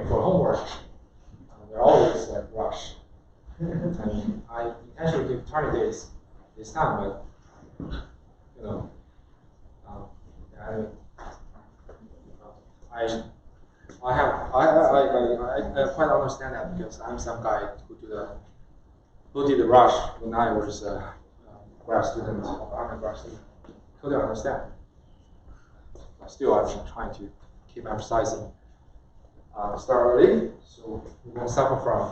for homework, they're always like rush. And I intentionally give 20 days this time, but you know, I quite understand that because I'm some guy who did the rush when I was a grad student or undergrad student. Totally understand. But still, I'm trying to keep emphasizing start early, so we won't suffer from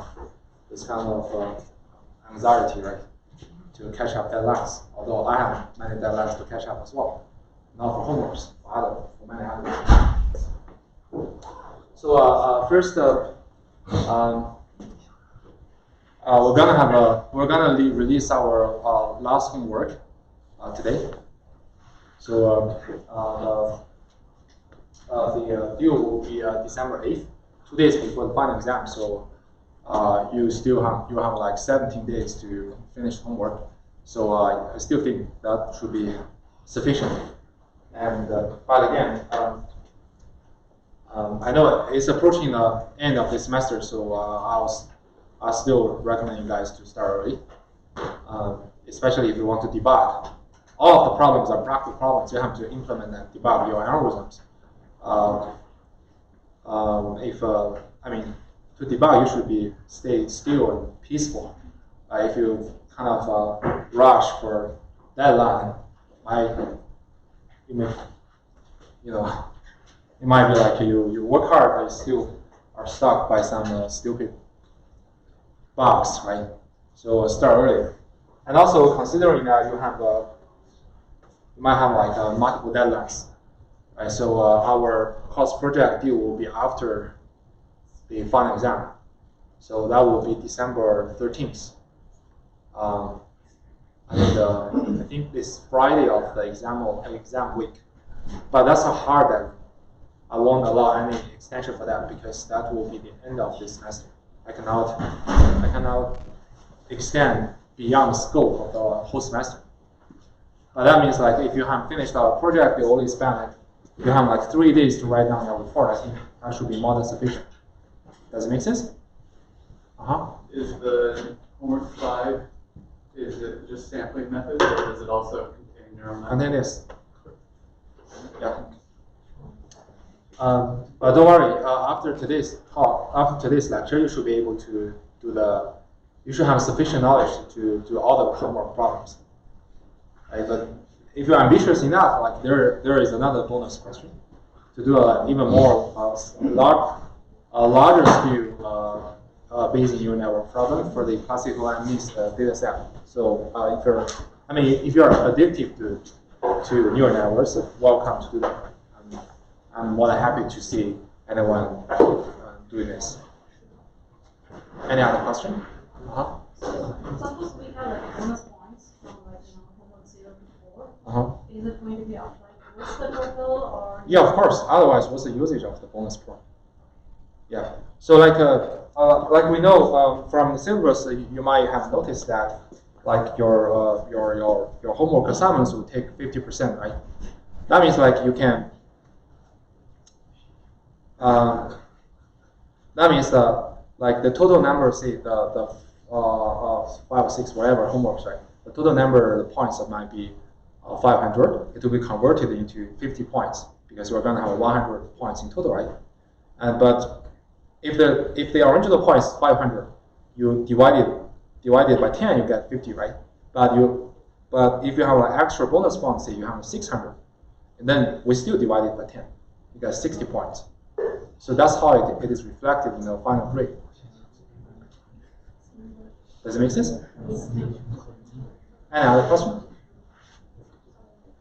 this kind of anxiety, right? To catch up deadlines. Although I have many deadlines to catch up as well, not for homeworks, for many others. So first, we're gonna release our last homework today. So the due will be December 8th, 2 days before the final exam. So you have like 17 days to finish homework. So I still think that should be sufficient. And but again, I know it's approaching the end of the semester, so I'll still recommend you guys to start early, especially if you want to debug. All of the problems are practical problems. You have to implement and debug your algorithms. To debug, you should stay still and peaceful. If you kind of rush for deadline, it might be like you work hard, but you still are stuck by some stupid bugs, right? So start earlier. And also considering that you might have like multiple deadlines, right? So our course project due will be after the final exam. So that will be December 13th. I think this Friday of the exam week. But that's a hard deadline. I won't allow any extension for that because that will be the end of this semester. I cannot extend beyond the scope of the whole semester. But that means like if you have finished our project, you only spend you have like 3 days to write down your report. I think that should be more than sufficient. Does it make sense? Is the homework 5, is it just sampling method, or does it also contain neural network? Contain this. Yeah. But don't worry. After today's lecture, you should be able to do you should have sufficient knowledge to do all the homework problems. Right? But if you're ambitious enough, like there is another bonus question to do even more larger scale Bayesian neural network problem for the classical and mixed data set. So if you're addicted to neural networks, welcome to do that. I'm more than happy to see anyone doing this. Any other question? Suppose we have like bonus points from homework 0 to 4. Is it going to be applied towards the total or? Yeah, of course. Otherwise, what's the usage of the bonus point? Yeah. So like we know from the syllabus, you might have noticed that like your homework assignments will take 50%, right? That means like you can. That means like the total number, say the 5 or 6 whatever homeworks, right? The total number of the points that might be 500. It will be converted into 50 points because we're going to have 100 points in total, right? But if the original point is 500, you divide it by 10, you get 50, right? But if you have an extra bonus point, say you have 600, and then we still divide it by 10, you get 60 points. So that's how it is reflected in the final grade. Does it make sense? Any other question?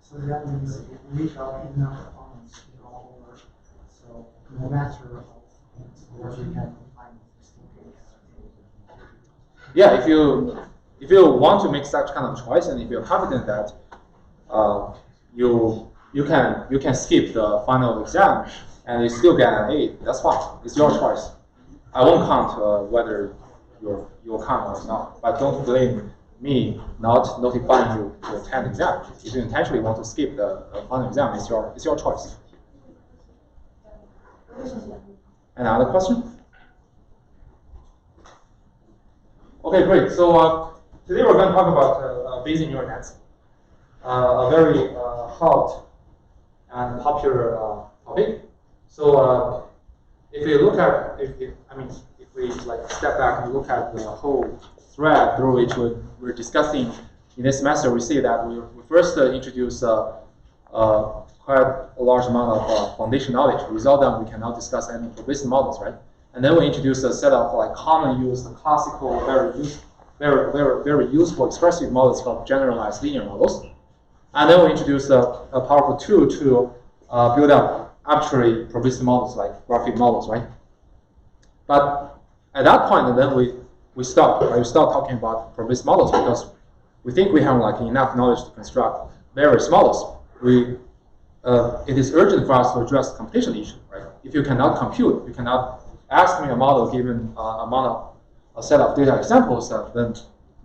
So that means if we have enough points in our homework, so no matter what we can find. Yeah, if you want to make such kind of choice, and if you're confident that you can skip the final exam and you still get an A, that's fine. It's your choice. I won't count whether you'll come or not. But don't blame me not notifying you to attend the exam. If you intentionally want to skip the final exam, it's your choice. Any other question? Okay, great. So today we're going to talk about Bayesian neural nets, a very hot and popular topic. So if we look at, if we like step back and look at the whole thread through which we're discussing in this semester, we see that we first introduce quite a large amount of foundation knowledge. Without them, we cannot discuss any probabilistic models, right? And then we introduce a set of like common use, classical, very useful expressive models called generalized linear models. And then we introduce a powerful tool to build up arbitrary probabilistic models like graphic models, right? But at that point, then we stop. Right? We start talking about probabilistic models because we think we have like enough knowledge to construct various models. It is urgent for us to address the computation issue, right? If you cannot compute, you cannot ask me a model given a set of data examples, then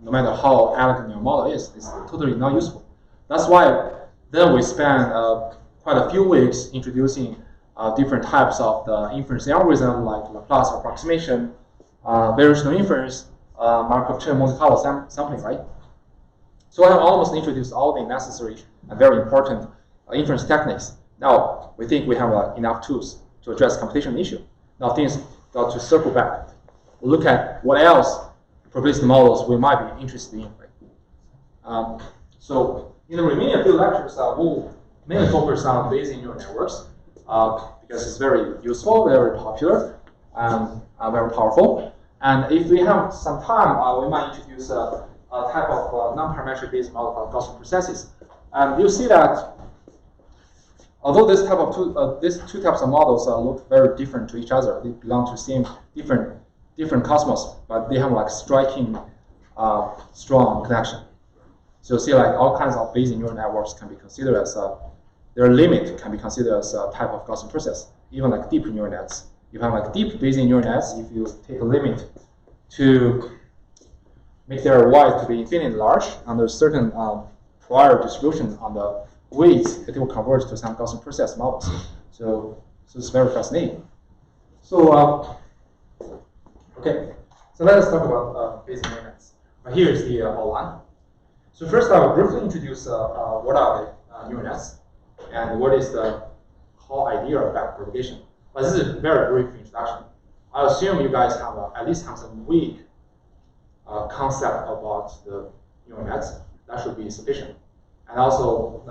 no matter how elegant your model is, it's totally not useful. That's why then we spend quite a few weeks introducing different types of the inference algorithm like Laplace approximation, variational inference, Markov-Chain Monte Carlo sampling, right? So I have almost introduced all the necessary and very important inference techniques. Now we think we have enough tools to address computation issue. Now things got to circle back. We'll look at what else probabilistic models we might be interested in. Right? So in the remaining few lectures, we'll mainly focus on Bayesian neural networks because it's very useful, very popular, and very powerful. And if we have some time, we might introduce a type of non-parametric Bayesian model called Gaussian processes. And you'll see that although these two types of models look very different to each other, they belong to the same different cosmos, but they have like striking, strong connection. So you see like all kinds of Bayesian neural networks can be considered as their limit can be considered as a type of Gaussian process. Even like deep neural nets, you have like deep Bayesian neural nets. If you take a limit to make their y to be infinitely large under a certain prior distribution on the weights, it will converge to some Gaussian process models. So it's very fascinating. So okay, so let us talk about Bayesian neural nets. Here is the outline. So first, I will briefly introduce what are the neural nets and what is the whole idea of backpropagation. But this is a very brief introduction. I assume you guys have at least have some weak concept about the neural nets. That should be sufficient. And also,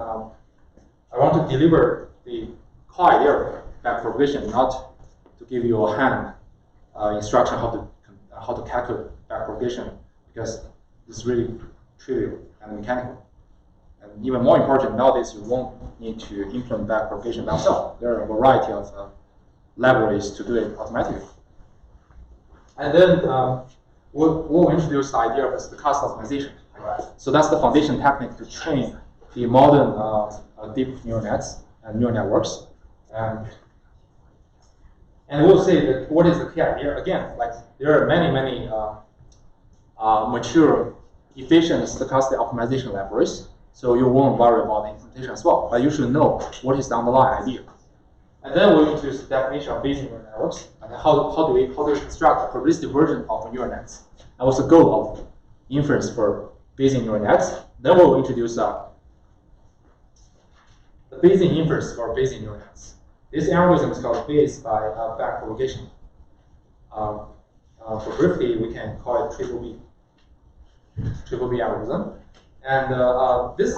I want to deliver the core idea of backpropagation, not to give you a hand instruction how to calculate backpropagation, because it's really trivial and mechanical. And even more important, nowadays you won't need to implement backpropagation by yourself. There are a variety of libraries to do it automatically. And then we'll introduce the idea of stochastic optimization. So that's the foundation technique to train the modern deep neural nets and neural networks. And we'll say that what is the key idea? Again, like there are many mature, efficient stochastic optimization libraries. So you won't worry about the implementation as well. But you should know what is the underlying idea. And then we'll introduce the definition of Bayesian neural networks and how do we construct a probabilistic version of neural nets. And what's the goal of inference for Bayesian neural nets? Then we'll introduce the Bayesian inference for Bayesian neural nets. This algorithm is called Bayes by backpropagation. For briefly, we can call it triple B algorithm. And this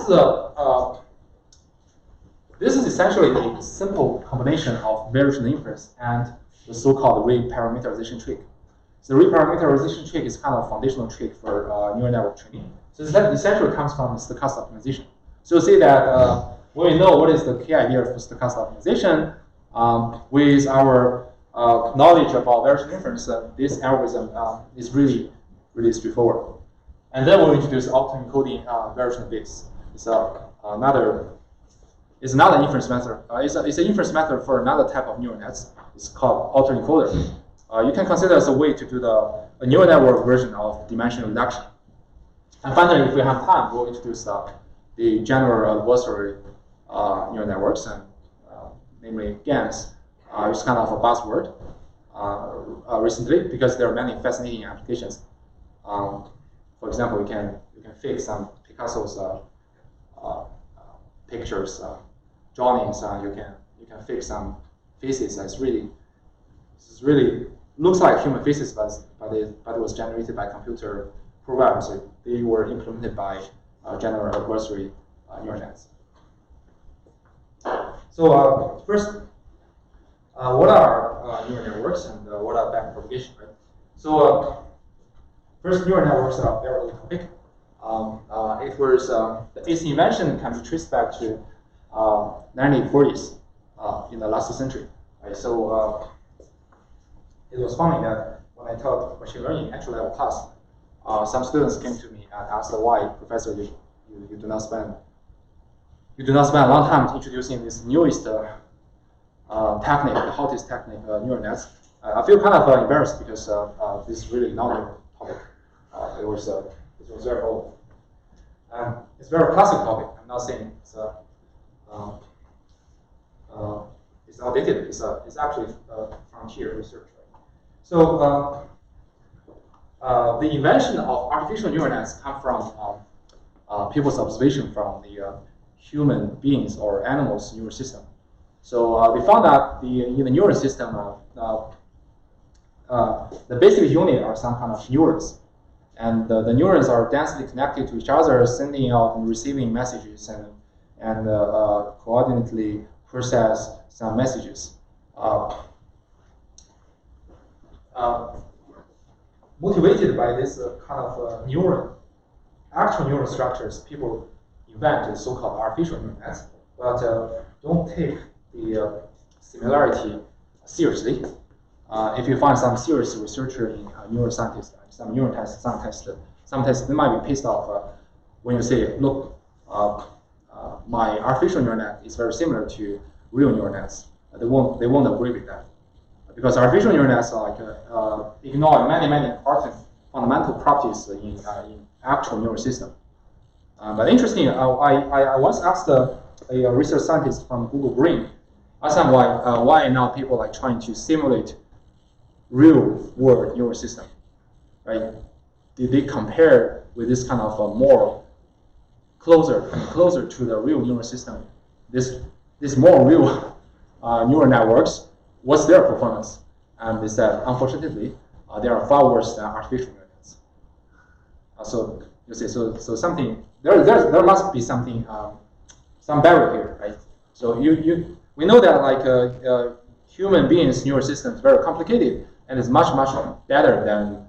is essentially a simple combination of variational inference and the so-called reparameterization trick. So the reparameterization trick is kind of a foundational trick for neural network training. So that essentially comes from stochastic optimization. So you see that when we know what is the key idea for stochastic optimization, with our knowledge about variational inference, this algorithm is really straightforward. And then we'll introduce auto-encoding variational bits. It's another inference method. It's an inference method for another type of neural nets. It's called autoencoder. You can consider as a way to do a neural network version of dimensional reduction. And finally, if we have time, we'll introduce the general adversary neural networks, and namely GANs. It's kind of a buzzword recently because there are many fascinating applications For example, you can fix some Picasso's pictures, drawings. You can fix some faces that's really looks like human faces, but it was generated by computer programs. So they were implemented by general adversary neural nets. So first, what are neural networks and what are backpropagation? Right? So first, neural networks are a very old topic. Its invention can be traced back to 1940s in the last century. Right? So it was funny that when I taught machine learning entry level class, some students came to me and asked why, Professor, you do not spend a long time introducing this newest technique, the hottest technique, neural nets. I feel kind of embarrassed because this is really not a topic. It was very old. It's a very classic topic. I'm not saying it's outdated. It's actually frontier research. Right? So the invention of artificial neural nets come from people's observation from the human beings or animals' neural system. So they found that in the neural system, the basic unit are some kind of neurons. And the neurons are densely connected to each other, sending out and receiving messages and coordinately process some messages. Motivated by this kind of actual neuron structures, people invent the so-called artificial neural nets, but don't take the similarity seriously. If you find some serious researcher in neuroscientists, some scientists, they might be pissed off when you say, look, my artificial neural net is very similar to real neural nets. They won't agree with that. Because artificial neural nets are ignore many important fundamental properties in actual neural system. But interesting, I once asked a research scientist from Google Brain, asked them why now people are trying to simulate real world neural system, right? Did they compare with this kind of more closer to the real neural system? This more real neural networks, what's their performance? And they said, unfortunately, they are far worse than artificial neural nets. So you see, so something there must be something some barrier here, right? So we know that like human beings' neural system is very complicated and is much better than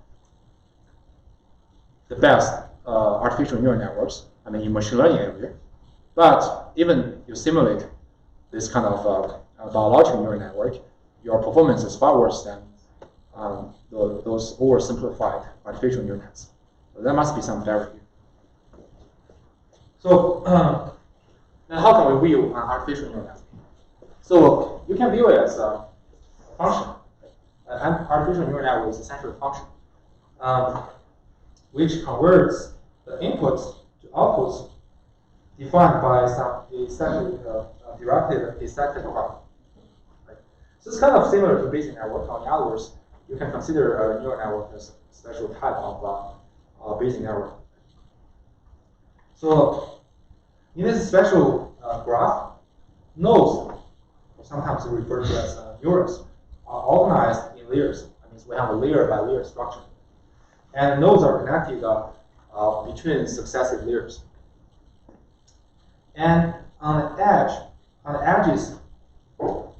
the best artificial neural networks. I mean, in machine learning area. But even you simulate this kind of biological neural network, your performance is far worse than those oversimplified artificial neural nets. So there must be some barrier. So then how can we view an artificial neural net? So you can view it as a function. An artificial neural network is essentially a function, which converts the inputs to outputs defined by some directed aesthetic part. Right? So it's kind of similar to basic network. In other words, you can consider a neural network as a special type of basic network. So in this special graph, nodes, sometimes referred to as neurons, are organized in layers. That means we have a layer by layer structure. And nodes are connected between successive layers. And on the edges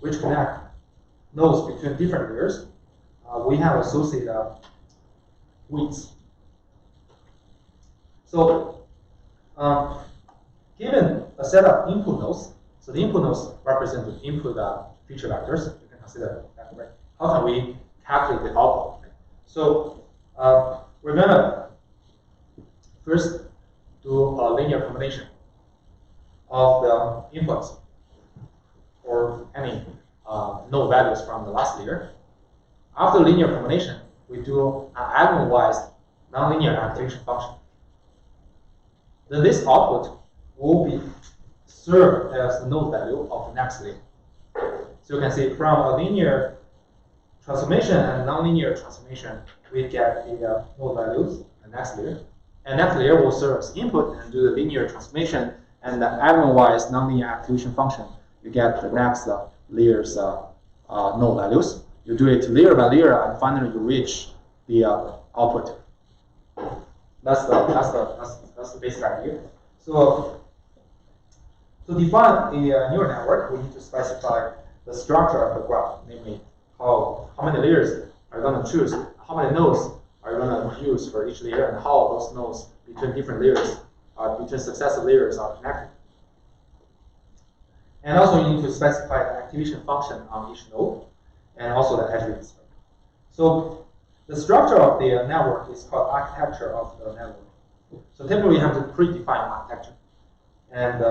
which connect nodes between different layers, we have associated weights. So given a set of input nodes, so the input nodes represent the input feature vectors. You can consider that, right? How can we calculate the output? So we're gonna first do a linear combination of the inputs or any node values from the last layer. After linear combination, we do an eigenwise nonlinear activation function. Then this output will be served as the node value of the next layer. So you can see from a linear transformation and nonlinear transformation, we get the node values, and the next layer. And next layer will serve as input and do the linear transformation and the element-wise nonlinear activation function. You get the next layer's node values. You do it layer by layer, and finally you reach the output. That's the basic idea. So to define a neural network, we need to specify the structure of the graph, namely how many layers are you going to choose, how many nodes are you going to use for each layer, and how those nodes between different layers, between successive layers are connected. And also you need to specify the activation function on each node, and also the edge weights. So the structure of the network is called architecture of the network. So typically you have to predefine architecture. And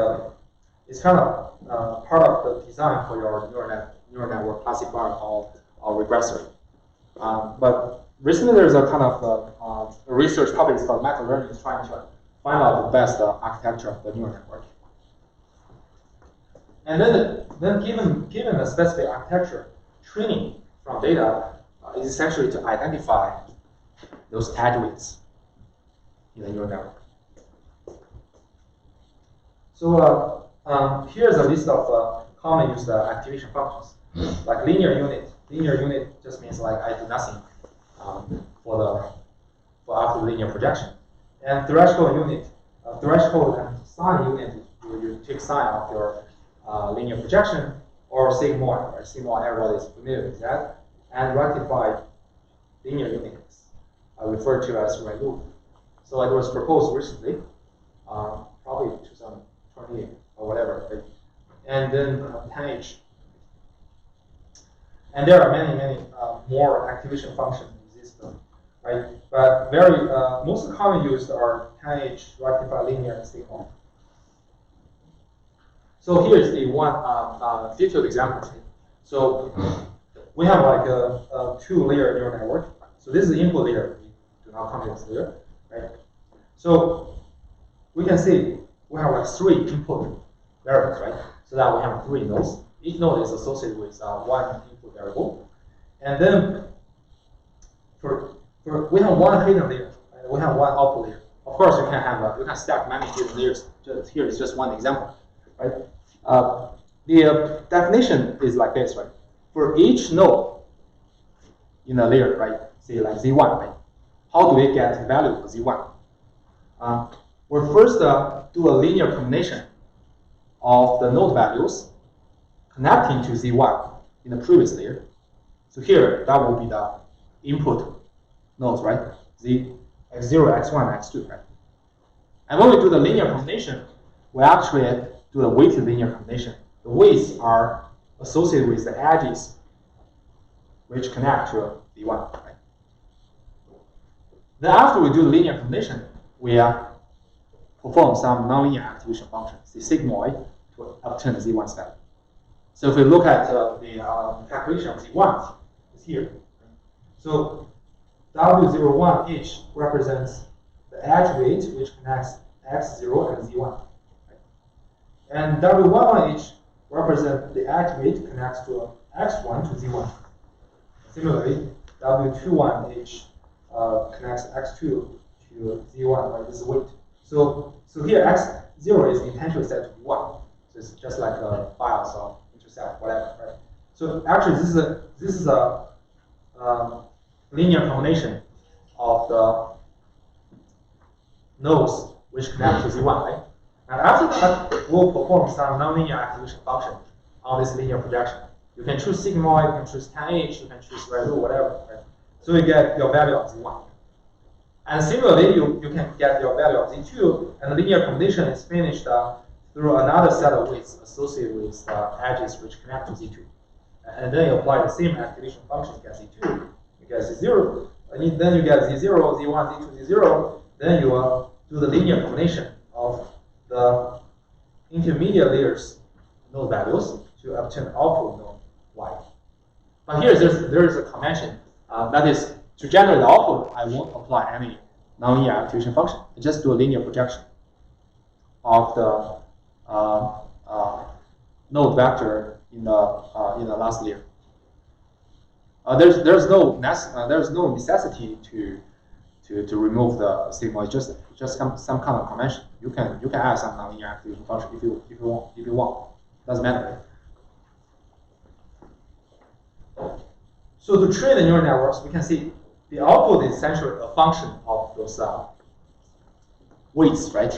it's kind of part of the design for your neural network classifier called a regressor. But recently there's a kind of a research topic called meta-learning is trying to find out the best architecture of the neural network. And then given a specific architecture, training from data is essentially to identify those edge weights in the neural network. So here's a list of commonly used activation functions, like linear unit. Linear unit just means like I do nothing for after linear projection. And threshold unit, threshold and sign unit, you take sign of your linear projection, or sigmoid, right? Sigmoid, everybody is familiar with that. And rectified linear units, referred to as red loop. So it was proposed recently, probably 2020 or whatever, right? And then 10H. And there are many more activation functions in this system, right? But most commonly used are 10H, rectified linear, and sigmoid. So here's the one detailed example. So we have like a two-layer neural network. So this is the input layer. We do not count this layer, right? So we can see we have like 3 input variables, right? So that we have 3 nodes. Each node is associated with one input variable, and then we have one hidden layer. Right? We have one output layer. Of course, you can stack many hidden layers. Here is just one example, right? The definition is like this, right? For each node in a layer, right? Say like Z1, right? How do we get the value of Z1? We'll first do a linear combination of the node values connecting to Z1 in the previous layer. So here, that will be the input nodes, right? Z x0, x1, x2, right? And when we do the linear combination, we actually do the weighted linear combination. The weights are associated with the edges which connect to Z1, right? Then after we do the linear combination, we perform some nonlinear activation functions, the sigmoid, to obtain the Z1 value. So if we look at the calculation of Z1, it's here. So W01H represents the edge weight which connects X0 and Z1. Right? And W11H represents the edge weight connects to X1 to Z1. Similarly, W21H connects X2 to Z1, right? This is weight. So here X0 is intentionally set to 1. So it's just like a bias or intercept, whatever, right? So actually, this is a linear combination of the nodes which connect to Z1, right? And after that, we'll perform some nonlinear activation function on this linear projection. You can choose sigmoid, you can choose 10H, you can choose ReLU, whatever, right? So you get your value of Z1. And similarly, you can get your value of Z2, and the linear combination is finished through another set of weights associated with edges which connect to Z2. And then you apply the same activation function to get Z2, you get Z0, and then you get Z0, Z1, Z2, Z0, then you do the linear combination of the intermediate layers node values to obtain output node Y. But here there is a convention, that is, to generate the output, I won't apply any nonlinear activation function. I just do a linear projection of the node vector in the last layer. There's no necessity to to remove the sigma. It's just some kind of convention. You can add some nonlinear activation function if you want. Doesn't matter. So to train the neural networks, we can see the output is essentially a function of those weights, right,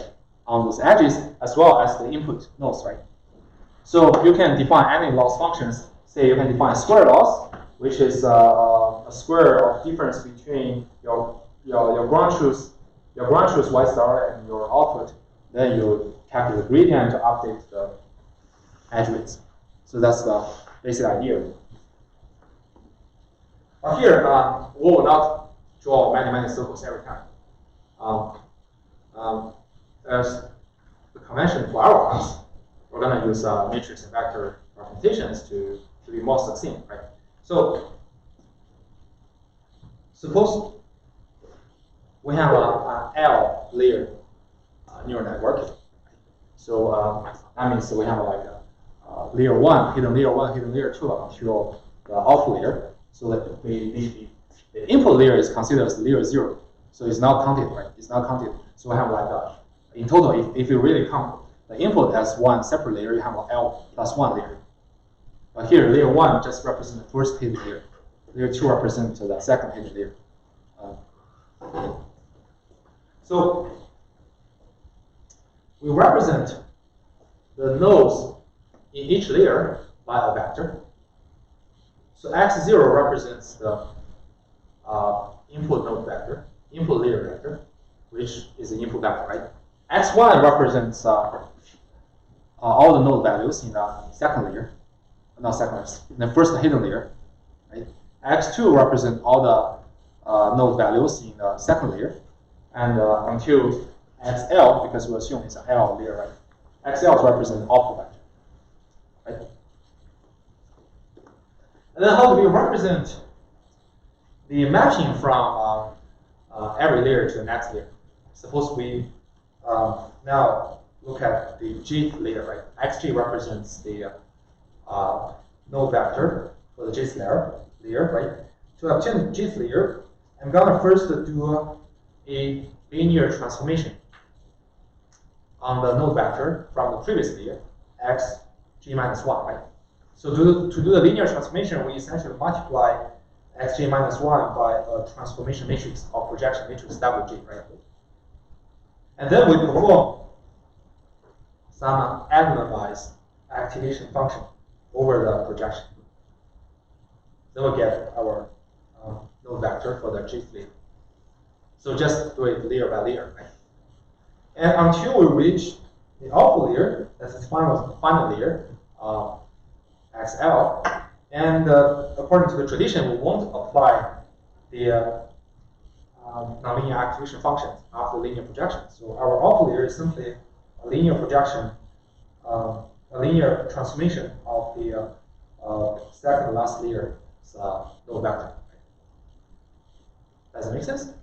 on those edges, as well as the input nodes, right? So you can define any loss functions. Say you can define square loss, which is a square of difference between your ground truth y star and your output. Then you calculate the gradient to update the edge weights. So that's the basic idea. But here, we will not draw many circles every time. As the convention for our class, we're going to use matrix and vector representations to be more succinct, right? So suppose we have an L layer neural network. So that means we have like layer 1, hidden layer 1, hidden layer 2 until the output layer. So that the input layer is considered as layer 0. So it's not counted, right? It's not counted. So we have like in total, if you really count the input as one separate layer, you have an L plus 1 layer. But here, layer 1 just represents the first hidden layer. Layer 2 represents the second hidden layer. So we represent the nodes in each layer by a vector. So x0 represents the input node vector, input layer vector, which is the input vector, right? x1 represents all the node values in the second layer, not second layer, in the first hidden layer, right? x2 represents all the node values in the second layer, and until xl, because we assume it's an L layer, right? xl represents output vector, right? And then how do we represent the mapping from every layer to the next layer? Suppose we now look at the jth layer, right? xj represents the node vector for the jth layer, right? To obtain the jth layer, I'm gonna first do a linear transformation on the node vector from the previous layer, xj minus 1, right? So to do the linear transformation, we essentially multiply xj minus 1 by a transformation matrix or projection matrix wj, right? And then we perform some anonymized activation function over the projection. Then we get our node vector for the jth layer. So just do it layer by layer, right? And until we reach the output layer, that's the final layer, XL, and according to the tradition, we won't apply the nonlinear activation function after linear projection. So our output layer is simply a linear projection, a linear transformation of the second to last layer node vector. Does that make sense?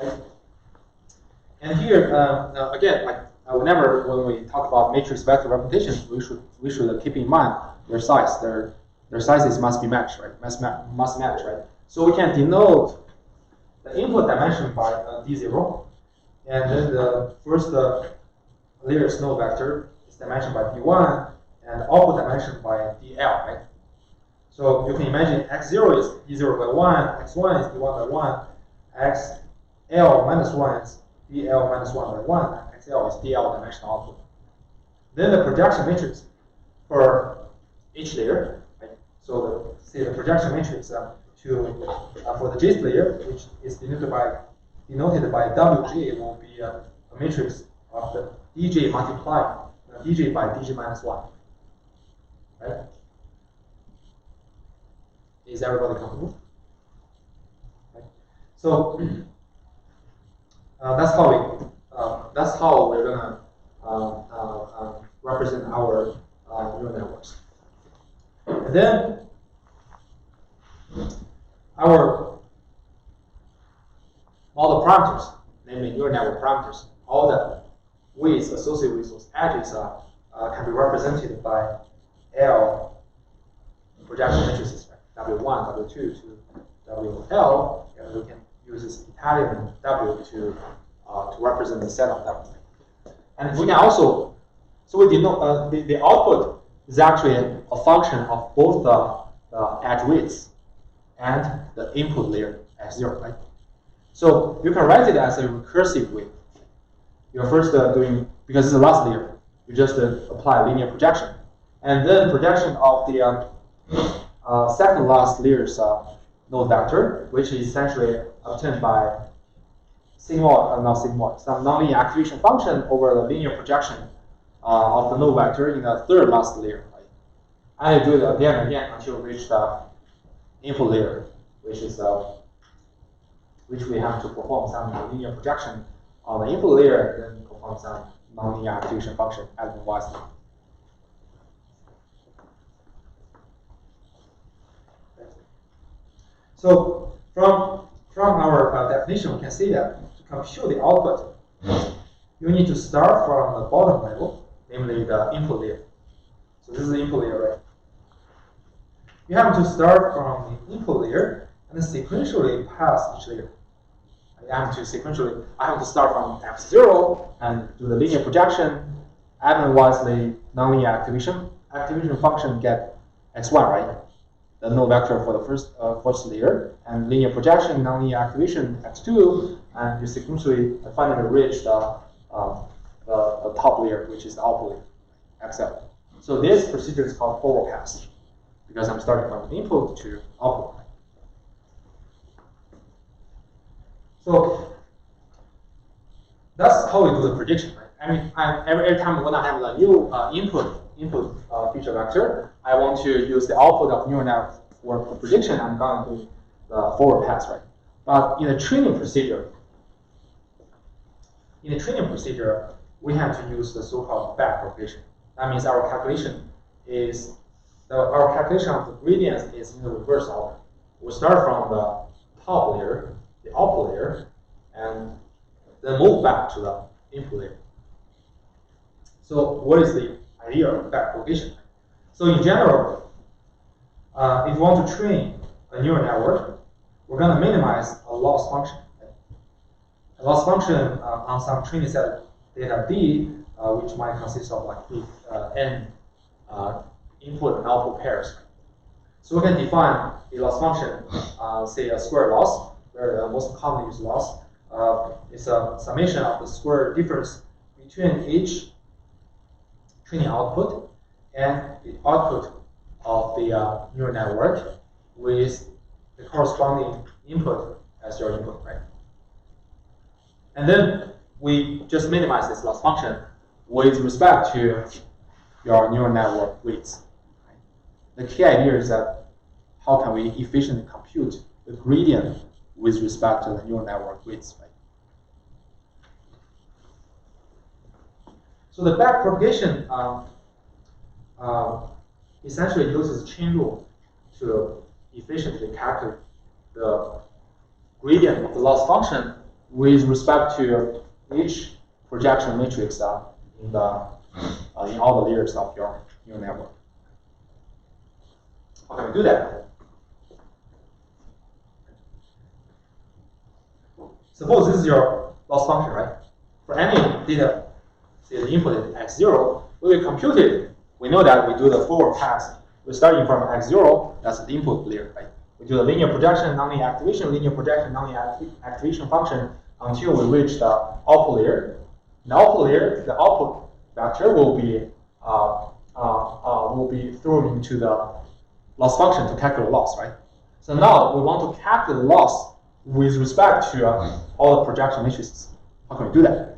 Right? And here, again, like whenever when we talk about matrix vector representations, we should keep in mind their size. Their sizes must be matched, right? Must match, right? So we can denote the input dimension by d0, and then the first layer's node vector is dimensioned by d1, and output dimension by dl, right? So you can imagine x0 is d0 by 1, x1 is d1 by 1, xl minus 1 is dl minus 1 by 1, and xl is dl dimensional output. Then the projection matrix for each layer, right? So the projection matrix for the jth layer, which is denoted by wj, will be a matrix of the dj multiplied dj by dj minus 1, right? Is everybody comfortable? Right. So that's how we're gonna represent our neural networks. And then our model parameters, namely neural network parameters, all the weights associated with those edges can be represented by L projection matrices, right? W1, W2 to WL, and we can uses Italian W to represent the set of W. And we can also, so we denote the output is actually a function of both the edge widths and the input layer x0, right? So you can write it as a recursive way. You're first doing, because it's the last layer, you just apply linear projection. And then projection of the second last layer's node vector, which is essentially obtained by sigmoid, not sigmoid, some nonlinear activation function over the linear projection of the node vector in the third last layer. Right? And you do it again and again until you reach the input layer, which is which we have to perform some linear projection on the input layer and then perform some nonlinear activation function element wisely. So from our definition, we can see that to compute the output, you need to start from the bottom level, namely the input layer. So this is the input layer, right? You have to start from the input layer and then sequentially pass each layer. I have to start from x0 and do the linear projection, element wisely nonlinear activation function get x1, right? The node vector for the first layer, and linear projection, nonlinear activation x2, and you sequentially finally reach the top layer, which is the output layer, xl. So this procedure is called forward pass, because I'm starting from input to output. So that's how we do the prediction, right? I mean, every time when I have a new input feature vector, I want to use the output of neural network for prediction. I'm going to do the forward pass, right? But in a training procedure, we have to use the so-called back propagation. That means our calculation of the gradients is in the reverse order. We start from the top layer, the output layer, and then move back to the input layer. So what is the idea of back propagation? So in general, if you want to train a neural network, we're going to minimize a loss function. Right? A loss function on some training set data D, which might consist of like n input and output pairs. So we can define a loss function, say a square loss, where the most commonly used loss is a summation of the square difference between each training output and the output of the neural network with the corresponding input as your input, right? And then we just minimize this loss function with respect to your neural network weights. Right? The key idea is that how can we efficiently compute the gradient with respect to the neural network weights, right? So the back propagation essentially uses chain rule to efficiently calculate the gradient of the loss function with respect to each projection matrix in all the layers of your neural network. How can we do that? Suppose this is your loss function, right? For any data, say the input is x0, we will compute it. We know that we do the forward pass. We're starting from x0, that's the input layer, right? We do the linear projection, nonlinear activation, linear projection, nonlinear activation function until we reach the output layer. In the output layer, the output vector will be thrown into the loss function to calculate loss, right? So now we want to calculate loss with respect to all the projection matrices. How can we do that?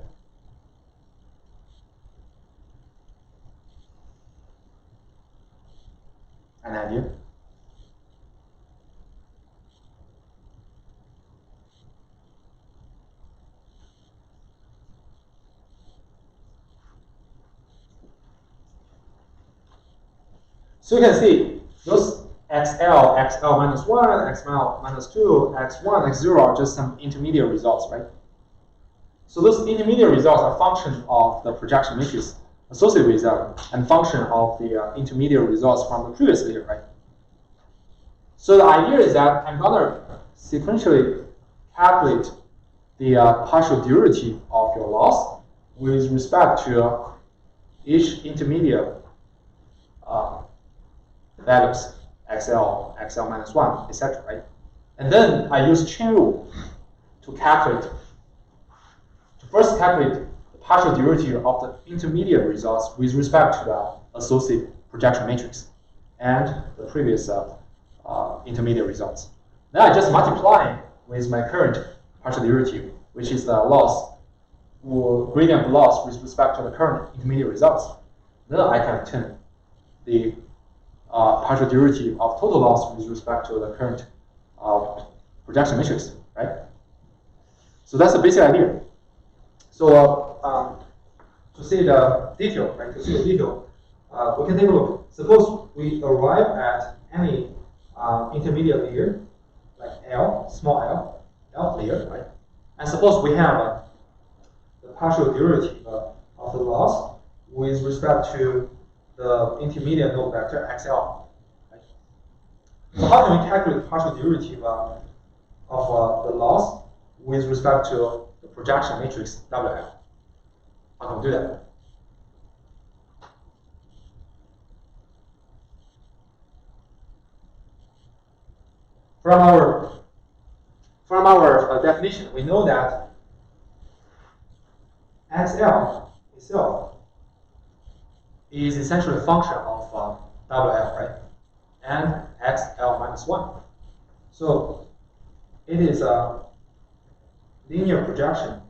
An idea? So you can see those XL, XL minus 1, XL minus 2, X1, X0 are just some intermediate results, right? So those intermediate results are function of the projection matrix associated with them and function of the intermediate results from the previous layer, right? So the idea is that I'm going to sequentially calculate the partial derivative of your loss with respect to each intermediate values, XL, XL minus 1, etc. Right? And then I use chain rule to calculate, to first calculate the partial derivative of the intermediate results with respect to the associated projection matrix and the previous intermediate results. Then I just multiply with my current partial derivative, which is the loss, or gradient loss with respect to the current intermediate results. Then I can obtain the partial derivative of total loss with respect to the current projection matrix, right? So that's the basic idea. So to see the detail, right? To see the detail, we can take a look. Suppose we arrive at any intermediate layer, like L, small L layer, right? And suppose we have the partial derivative of the loss with respect to the intermediate node vector XL. Right? So how can we calculate the partial derivative of the loss with respect to the projection matrix WL? How can we do that? From our definition, we know that XL itself is essentially a function of WL, right? And XL minus 1. So it is a linear projection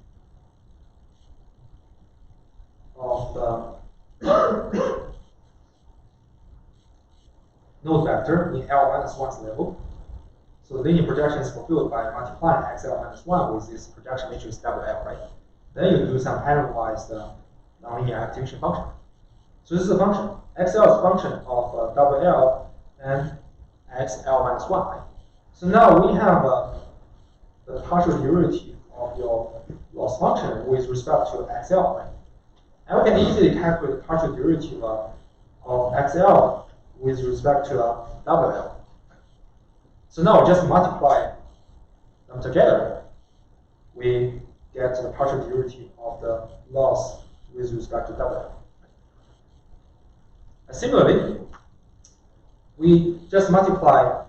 of the node vector in L minus 1's level. So the linear projection is fulfilled by multiplying XL minus 1 with this projection matrix WL, right? Then you do some parameterized nonlinear activation function. So this is a function. XL is a function of WL and XL minus 1, right? So now we have the partial derivative of your loss function with respect to XL, right? And we can easily calculate the partial derivative of XL with respect to WL. So now just multiply them together. We get the partial derivative of the loss with respect to WL. And similarly, we just multiply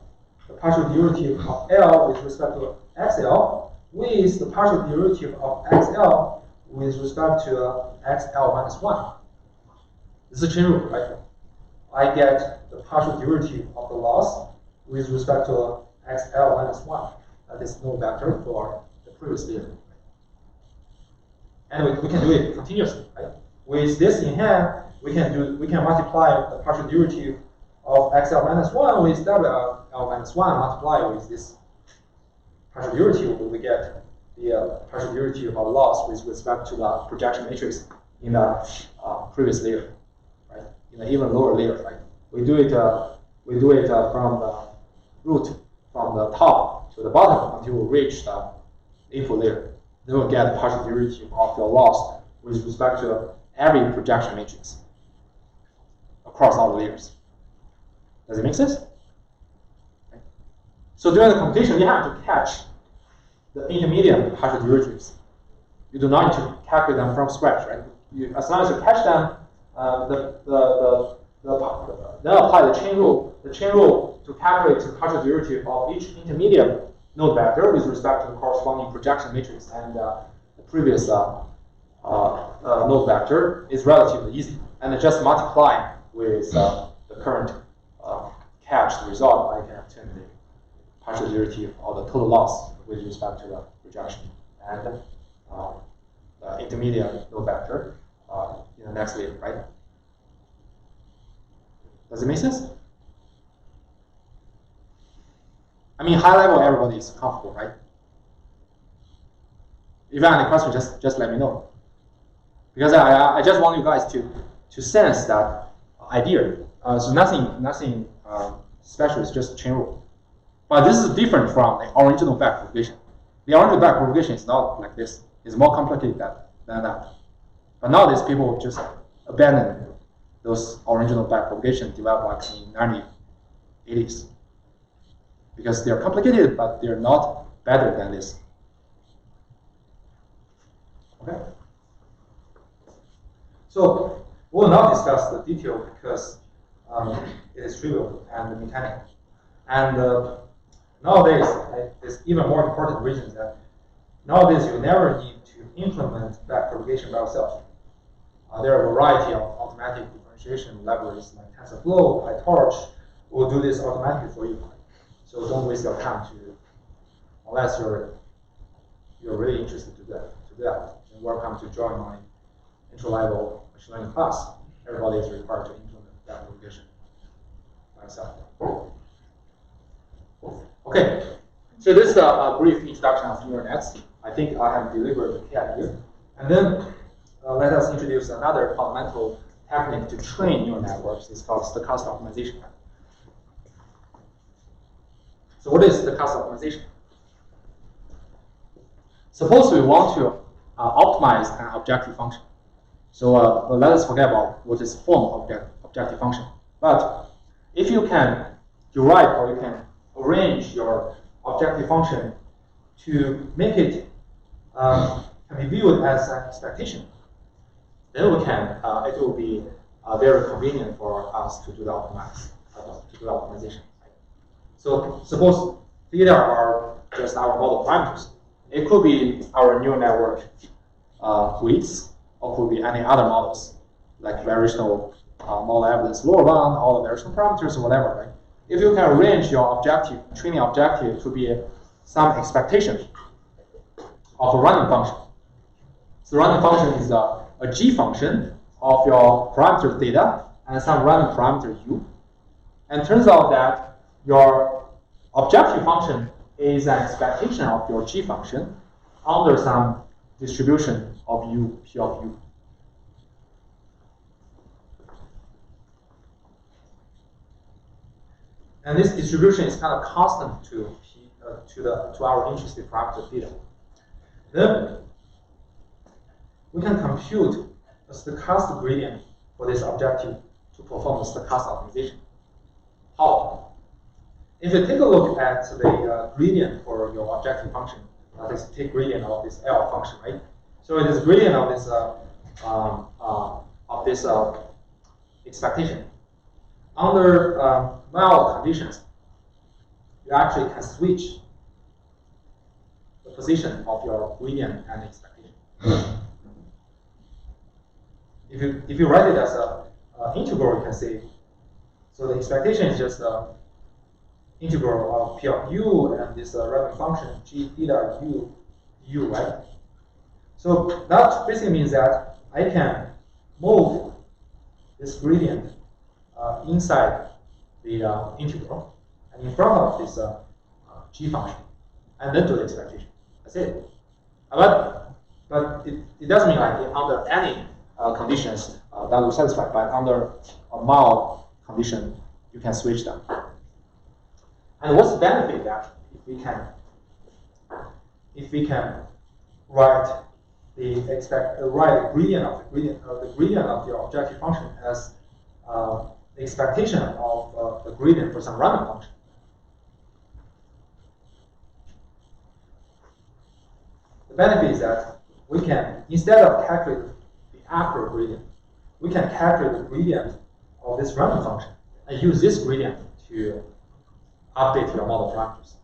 the partial derivative of L with respect to XL with the partial derivative of XL with respect to XL minus 1. This is a chain rule, right? I get the partial derivative of the loss with respect to XL minus 1. That is node vector for the previous layer. And we can do it continuously, right? With this in hand, we can multiply the partial derivative of XL minus 1 with WL minus 1, multiply with this partial derivative, we get the partial derivative of loss with respect to the projection matrix in the previous layer, right? In an even lower layer, right? We do it from the root, from the top to the bottom until we reach the input layer. Then we'll get the partial derivative of the loss with respect to every projection matrix across all the layers. Does it make sense? Okay. So during the computation, you have to catch the intermediate partial derivatives. You do not need to calculate them from scratch, right? As long as you catch them, then apply the chain rule. The chain rule to calculate the partial derivative of each intermediate node vector with respect to the corresponding projection matrix and the previous node vector is relatively easy. And just multiply with the current catch the result, I can obtain the partial derivative of the total loss with respect to the projection and the intermediate node vector in the next layer, right? Does it make sense? I mean, high level, everybody is comfortable, right? If you have any questions, just let me know. Because I just want you guys to sense that idea. So nothing special, it's just chain rule. But this is different from the original back propagation. The original back propagation is not like this. It's more complicated than that. But nowadays, people just abandon those original back propagation developed like in 1980s. Because they're complicated, but they're not better than this Okay. So we will not discuss the detail because it is trivial and mechanical. And nowadays, it's even more important reason that nowadays you never need to implement back propagation by yourself. There are a variety of automatic differentiation libraries like TensorFlow, PyTorch, will do this automatically for you. So don't waste your time to, unless you're really interested to do that. And welcome to join my intro-level machine learning class. Everybody is required to implement that propagation by itself. Okay, so this is a brief introduction of neural nets. I think I have delivered the key idea. And then let us introduce another fundamental technique to train neural networks. It's called stochastic optimization. So what is stochastic optimization? Suppose we want to optimize an objective function. So let us forget about what is form of objective function. But if you can derive or you can arrange your objective function to make it can be viewed as an expectation, then we can it will be very convenient for us to do the optimization. So suppose theta are just our model parameters. It could be our neural network weights, or could be any other models like variational model evidence lower bound, all the variational parameters, or whatever. Right? If you can arrange your objective, training objective, to be some expectation of a random function. So random function is a g function of your parameter theta and some random parameter u. And turns out that your objective function is an expectation of your g function under some distribution of u, p of u. And this distribution is kind of constant to our interested parameter theta. Then we can compute a stochastic gradient for this objective to perform the stochastic optimization. How? If you take a look at the gradient for your objective function, that is, take gradient of this L function, right? So it is gradient of this expectation. Under mild conditions, you actually can switch the position of your gradient and expectation. If you write it as an integral, you can say, so the expectation is just integral of p of u and this random function g theta u, right? So that basically means that I can move this gradient inside the integral and in front of this g function, and then do the expectation. That's it. But it doesn't mean like under any conditions that will satisfy, but under a mild condition, you can switch them. And what's the benefit that if we can write the gradient of your objective function as the expectation of the gradient for some random function. The benefit is that we can, instead of calculating the actual gradient, we can calculate the gradient of this random function and use this gradient to update your model parameters.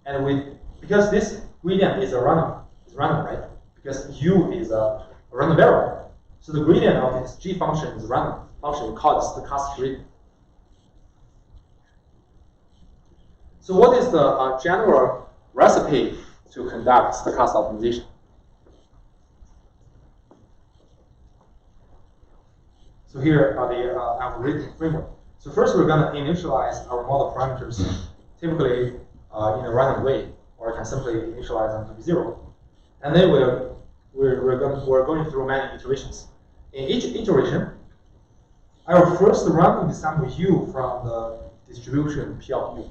And because this gradient is random, right? Because u is a random variable, so the gradient of this g function is a random function. We call it stochastic gradient. So what is the general recipe to conduct stochastic optimization? So here are the algorithmic framework. So first we're going to initialize our model parameters, typically in a random way, or I can simply initialize them to be 0. And then we're going through many iterations. In each iteration, I will first randomly sample u from the distribution p of u.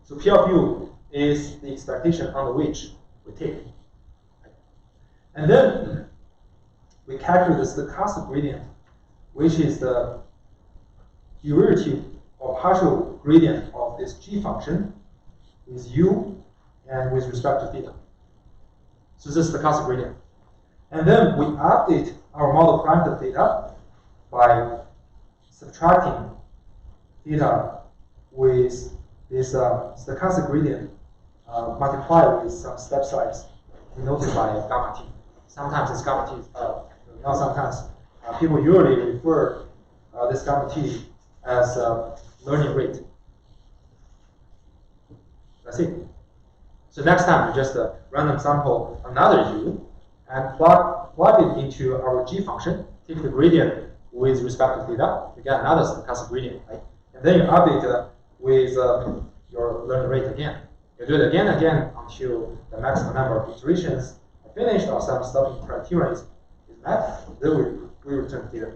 So p of u is the expectation under which we take. And then we calculate the stochastic gradient, which is the derivative or partial gradient of this g function with u and with respect to theta. So this is the stochastic gradient. And then we update our model parameter data by subtracting theta with this stochastic gradient multiplied with some step size denoted by gamma t. Sometimes this gamma t, not sometimes, people usually refer this gamma t as learning rate. That's it. So next time, we just random sample another u and plug it into our g function, take the gradient with respect to theta, you get another stochastic gradient, right? And then you update with your learning rate again. You do it again and again until the maximum number of iterations are finished or some stopping criterion is met. Then we return theta.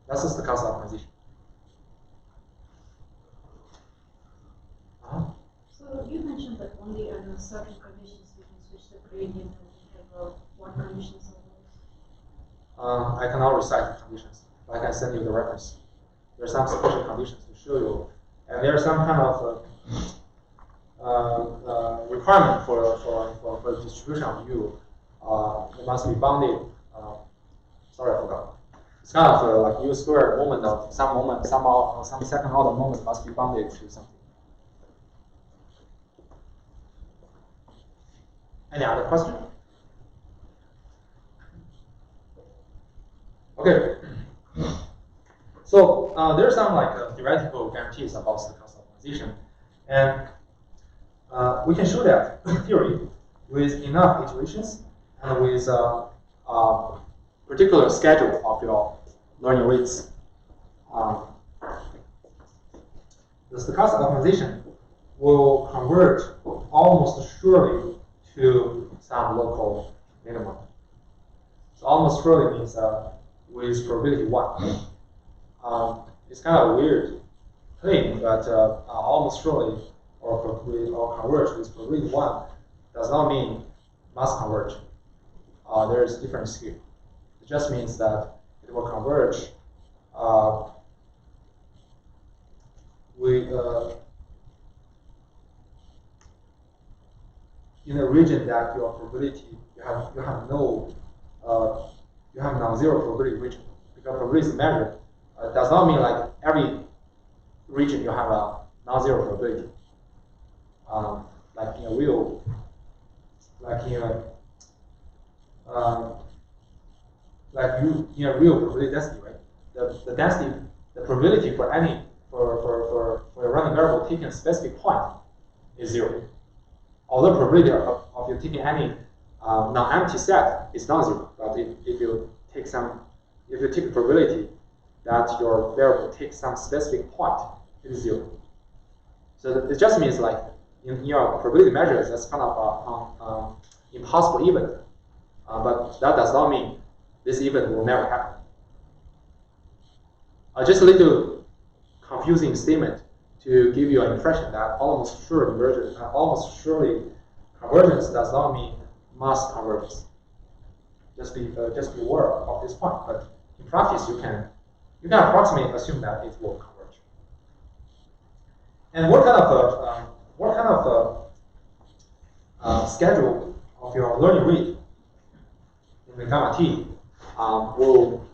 That's the stochastic optimization. So you mentioned that only under certain conditions we can switch the gradient and have what conditions are those? I cannot recite the conditions, but I can send you the reference. There are some special conditions to show you, and there's some kind of requirement for the distribution of u. It must be bounded. Sorry, I forgot. It's kind of like u squared moment of some second order moment must be bounded to something. Any other question? Okay. So there's some theoretical guarantees about stochastic optimization, and we can show that in theory with enough iterations and with a particular schedule of your learning rates. The stochastic optimization will converge almost surely to some local minimum. So almost surely means with probability 1. It's kind of a weird thing, but almost surely or converge with probability 1 does not mean must converge. There is difference here. It just means that it will converge in a region that your probability you have non-zero probability region, because probability is measured. Does not mean like every region you have a non-zero probability. Like in a real probability density, right? The density, the probability for any for a random variable taking a specific point is 0. Although probability of you taking any non-empty set is non-zero, but if you take a probability that your variable takes some specific point, it is 0. So it just means like in your probability measures, that's kind of impossible event. But that does not mean this event will never happen. Just a little confusing statement to give you an impression that almost surely convergence does not mean mass convergence. Just be aware of this point. But in practice, you can approximately assume that it will converge. And what kind of schedule of your learning rate in the gamma t will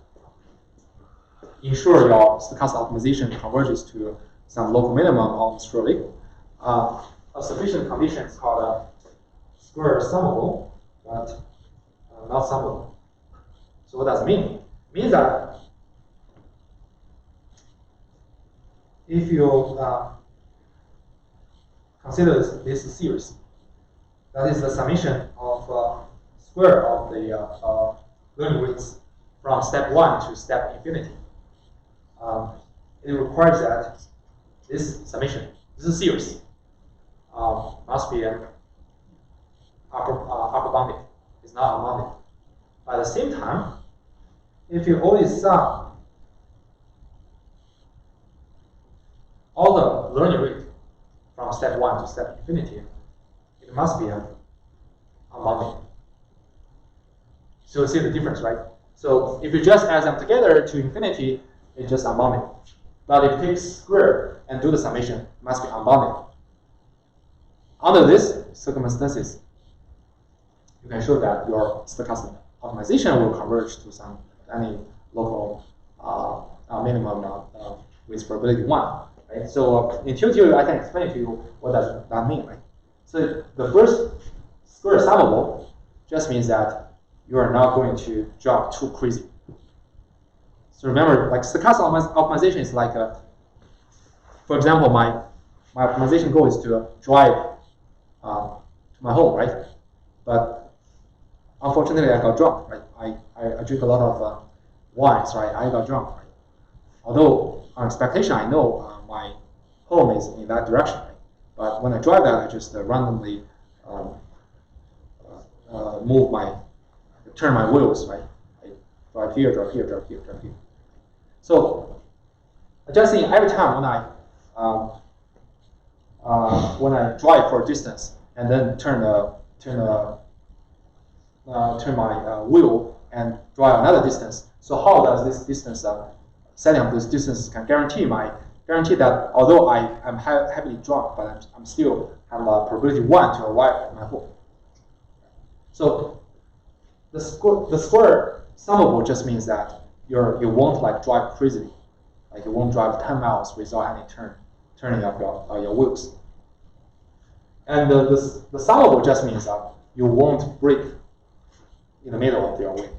ensure your stochastic optimization converges to some local minimum almost surely. A sufficient condition is called square summable, but not summable. So what does it mean? It means that if you consider this series, that is the summation of square of the learning rates from step 1 to step infinity. It requires that this summation, this is series, must be upper bounded. It's not unbounded. But at the same time, if you always sum all the learning rate from step 1 to step infinity, it must be unbounded. So you see the difference, right? So if you just add them together to infinity, it's just unbounded. But if you take square and do the summation, it must be unbounded. Under these circumstances, you can show that your stochastic optimization will converge to any local minimum with probability 1. Right? So intuitively, I can explain to you what does that mean. Right? So the first square summable just means that you are not going to drop too crazy. So remember, like stochastic optimization is like for example, my optimization goal is to drive to my home, right? But unfortunately, I got drunk, right? I drink a lot of wines, right? I got drunk, right? Although on expectation, I know my home is in that direction, right? But when I drive that, I just randomly turn my wheels, right? I drive here, drive here, drive here, drive here. So adjusting every time when I drive for a distance and then turn my wheel and drive another distance. So how does this distance setting up this distance can guarantee that although I am heavily drunk, but I'm still have a probability 1 to arrive at my home. So the square summable just means that you won't like drive crazily, like you won't drive 10 miles without any turning up your wheels. And the summable just means that you won't brake in the middle of your way.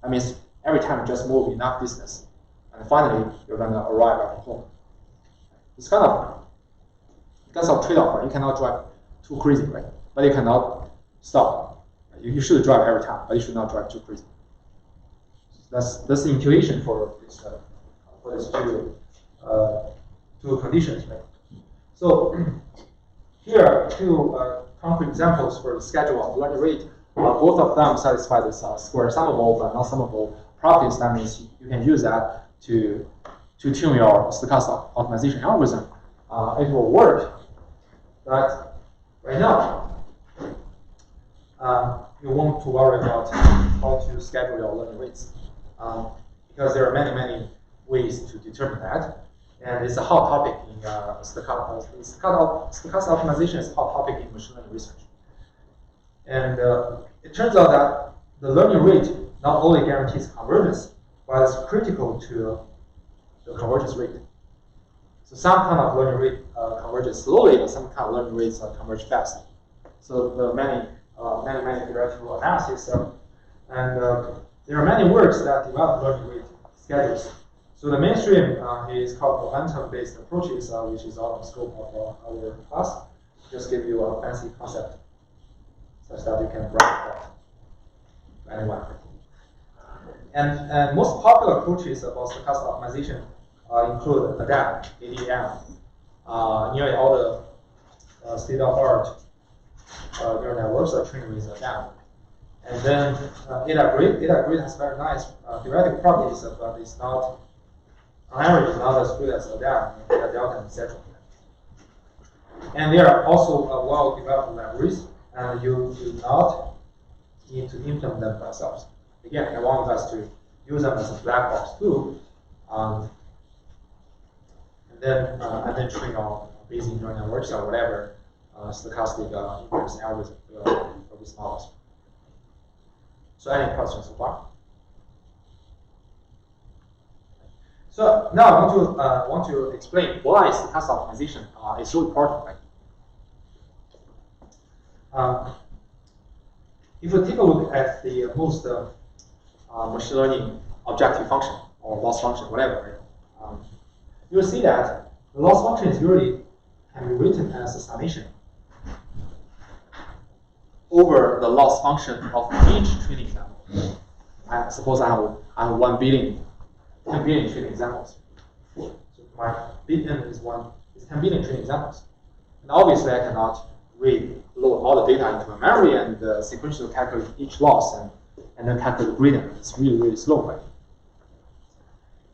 That means every time you just move enough distance, and finally you're going to arrive at home. It's kind of a trade-off. Right? You cannot drive too crazy, right? But you cannot stop. You should drive every time, but you should not drive too crazy. That's the intuition for these two conditions, right? So here are two concrete examples for the schedule of learning rate. Both of them satisfy this square summable but non-summable properties. That means you can use that to tune your stochastic optimization algorithm. It will work, but right now you won't to worry about how to schedule your learning rates because there are many ways to determine that, and it's a hot topic in stochastic optimization is a hot topic in machine learning research. And it turns out that the learning rate not only guarantees convergence, but it's critical to the convergence rate. So some kind of learning rate converges slowly, but some kind of learning rates converge fast. So the many theoretical analysis, and there are many works that develop learning rate schedules. So the mainstream is called momentum-based approaches, which is out of scope of our class. Just give you a fancy concept such that you can write that to anyone. And most popular approaches about stochastic optimization include ADAM, nearly all the state-of-art neural networks are trained with ADAM. And then ADA grid has very nice theoretical properties, but it's not, on average, not as good as ADAM, ADA delta, etc. And there are also well-developed libraries, and you do not need to implement them yourselves. Again, I want us to use them as a black box tool, and then train on Bayesian neural networks or whatever stochastic inference algorithm for these models. So, any questions so far? So now I want to explain why stochastic optimization is so important. If we take a look at the most machine learning objective function or loss function, whatever, you'll see that the loss function is usually can be written as a summation over the loss function of each training example. I suppose I have 1 billion, 10 billion training examples. So my big N is 10 billion training examples. And obviously I cannot load all the data into a memory and sequentially calculate each loss and then calculate the gradient. It's really slow, right?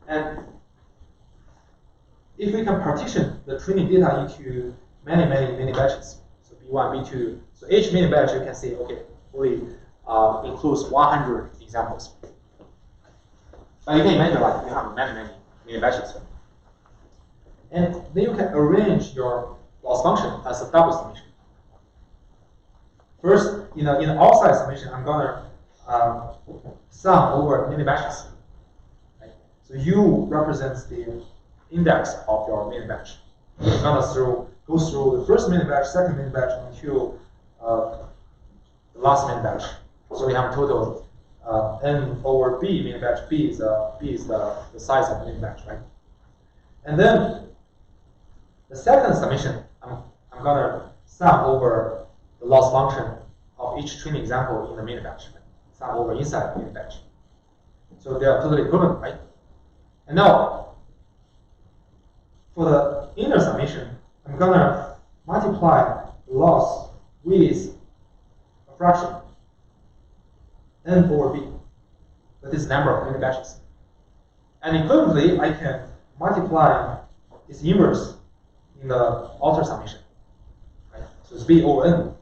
And if we can partition the training data into many batches, so B1, B2, so each mini batch you can say, okay, only includes 100 examples. But you can imagine like you have many batches. And then you can arrange your loss function as a double summation. First, in the outside summation, I'm gonna sum over many batches. Right? So U represents the index of your mini batch. It's gonna go through the first mini batch, second mini batch, until the last mini batch. So we have total n over b mini batch. B is the size of the mini batch, right? And then the second summation, I'm gonna sum over the loss function of each training example in the mini batch. Right? Sum over inside the mini batch. So they are totally equivalent, right? And now for the inner summation, I'm gonna multiply the loss with a fraction n over b, with this number of mini batches. And equivalently, I can multiply its inverse in the outer summation. Right? So it's b over n.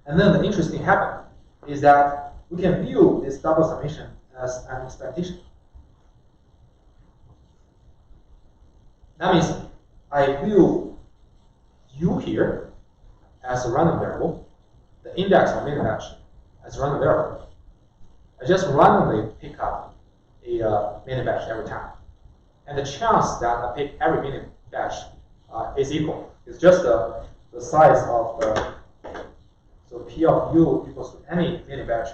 And then the interesting happen is that we can view this double summation as an expectation. That means I view u here as a random variable, the index of mini batch as a random variable. I just randomly pick up a mini batch every time. And the chance that I pick every mini batch is equal. It's just the size of the, so P of U equals to any mini batch.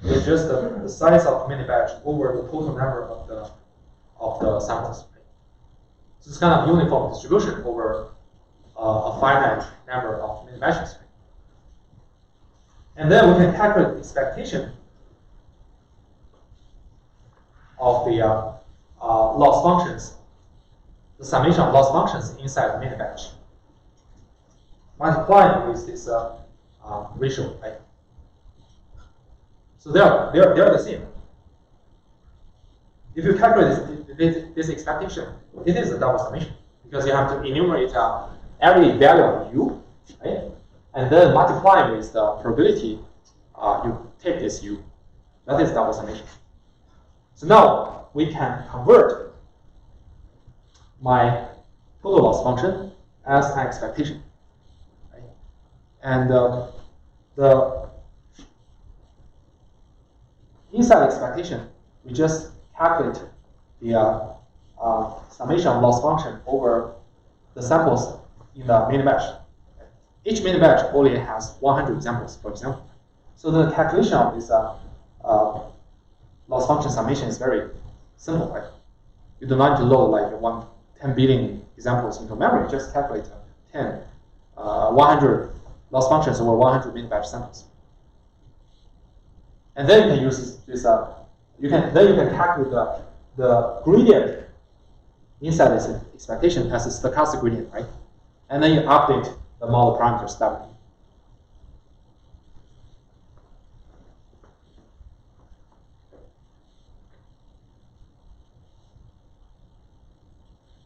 It's just the size of the mini batch over the total number of the samples. So it's kind of uniform distribution over a finite number of mini batches. And then we can calculate the expectation of the loss functions, the summation of loss functions inside the mini batch, multiplying with this ratio, right? So they're the same. If you calculate this expectation, it is a double summation because you have to enumerate every value of u, right? And then multiply with the probability you take this u. That is double summation. So now we can convert my total loss function as an expectation, right? And the inside expectation, we just calculate the summation of loss function over the samples in the mini batch. Each mini batch only has 100 examples, for example. So the calculation of this loss function summation is very simple, right? You do not need to load like 10 billion examples into memory. Just calculate 100 loss functions over 100 mini batch samples. And then you can use this. You can calculate the gradient inside this expectation as a stochastic gradient, right? And then you update the model parameters that way.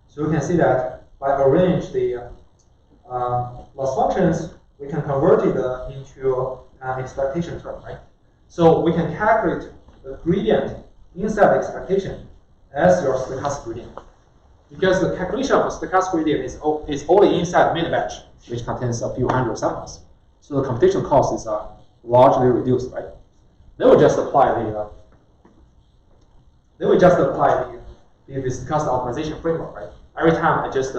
So you can see that by arrange the loss functions, we can convert it into an expectation term, right? So we can calculate the gradient inside the expectation as your stochastic gradient. Because the calculation of a stochastic gradient is only inside mini batch, which contains a few hundred samples. So the computational cost is largely reduced, right? Then we just apply the stochastic optimization framework, right? Every time I just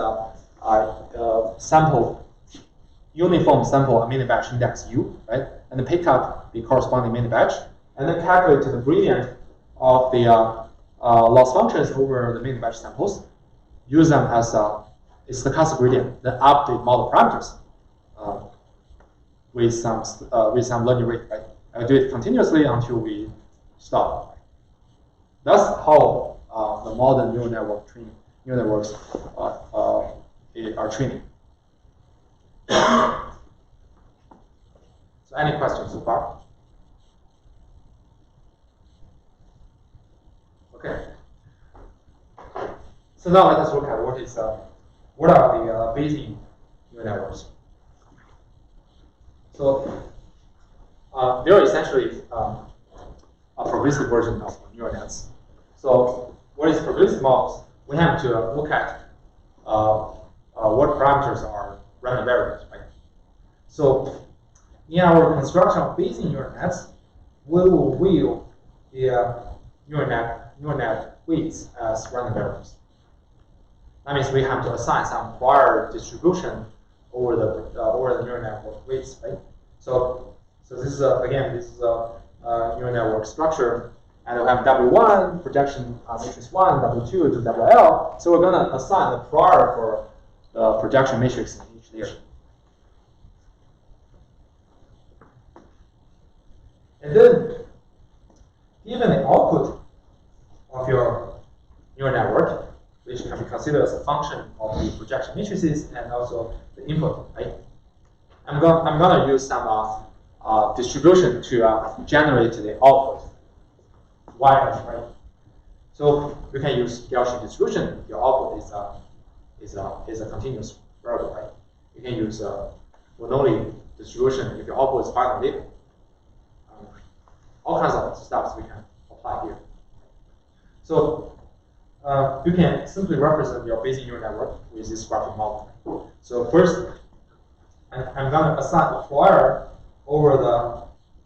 uniform sample a mini batch index u, right? And then pick up the corresponding mini batch, and then calculate the gradient of the loss functions over the mini batch samples, use them as a stochastic gradient, then update model parameters with some learning rate, right? I do it continuously until we stop. That's how the modern neural networks are training. So any questions so far? Okay. So now let us look at what are the Bayesian neural networks. So they're essentially a probabilistic version of neural nets. So what is probabilistic models? We have to look at what parameters are random variables, right? So in our construction of Bayesian neural nets, we will view the neural net weights as random variables. That means we have to assign some prior distribution over the neural network weights, right? So this is again this is a neural network structure, and we have W1 projection matrix 1, W2 to WL. So we're gonna assign the prior for the projection matrix in each layer. And then, given the output of your neural network, which can be considered as a function of the projection matrices and also the input, right? I'm gonna use some distribution to generate the output, y and right. So you can use Gaussian distribution. Your output is a continuous variable, right? You can use Bernoulli distribution if your output is finite. All kinds of stuff we can apply here. So you can simply represent your Bayesian neural network with this graphic model. So first, I'm going to assign a prior over the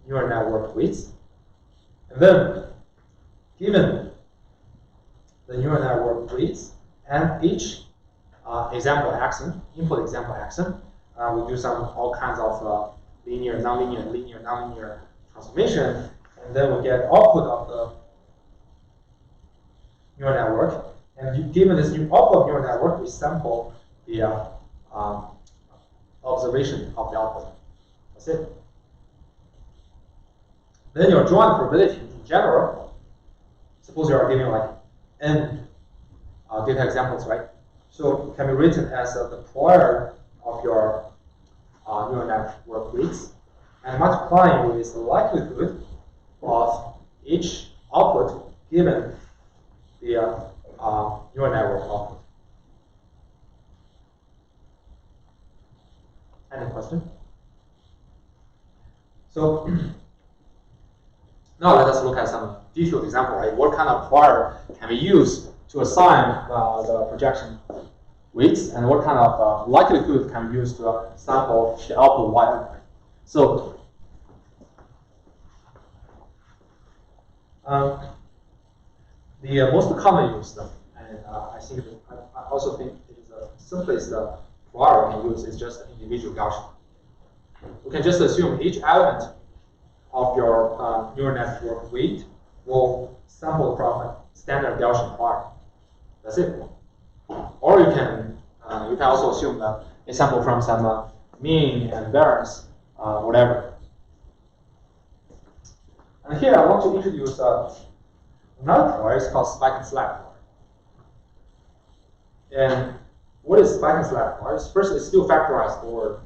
neural network weights. And then, given the neural network weights and each example action, input example action, we do all kinds of linear, nonlinear, linear, nonlinear transformation. And then we get output of the neural network. And given this new output of neural network, we sample the observation of the output. That's it. Then your drawing probability in general, suppose you are giving like n data examples, right? So it can be written as the prior of your neural network weights and multiplying with the likelihood of each output given the neural network output. Any question? So now let us look at some detailed example, right? What kind of prior can we use to assign the projection weights, and what kind of likelihood can we use to sample the output y? So the most commonly used, and I also think it is the simplest prior we can use is just individual Gaussian. We can just assume each element of your neural network weight will sample from a standard Gaussian prior. That's it. Or you can also assume that it sample from some mean and variance, whatever. And here I want to introduce another prior. It's called spike and slack prior. And what is spike and slack prior? First, it's still factorized over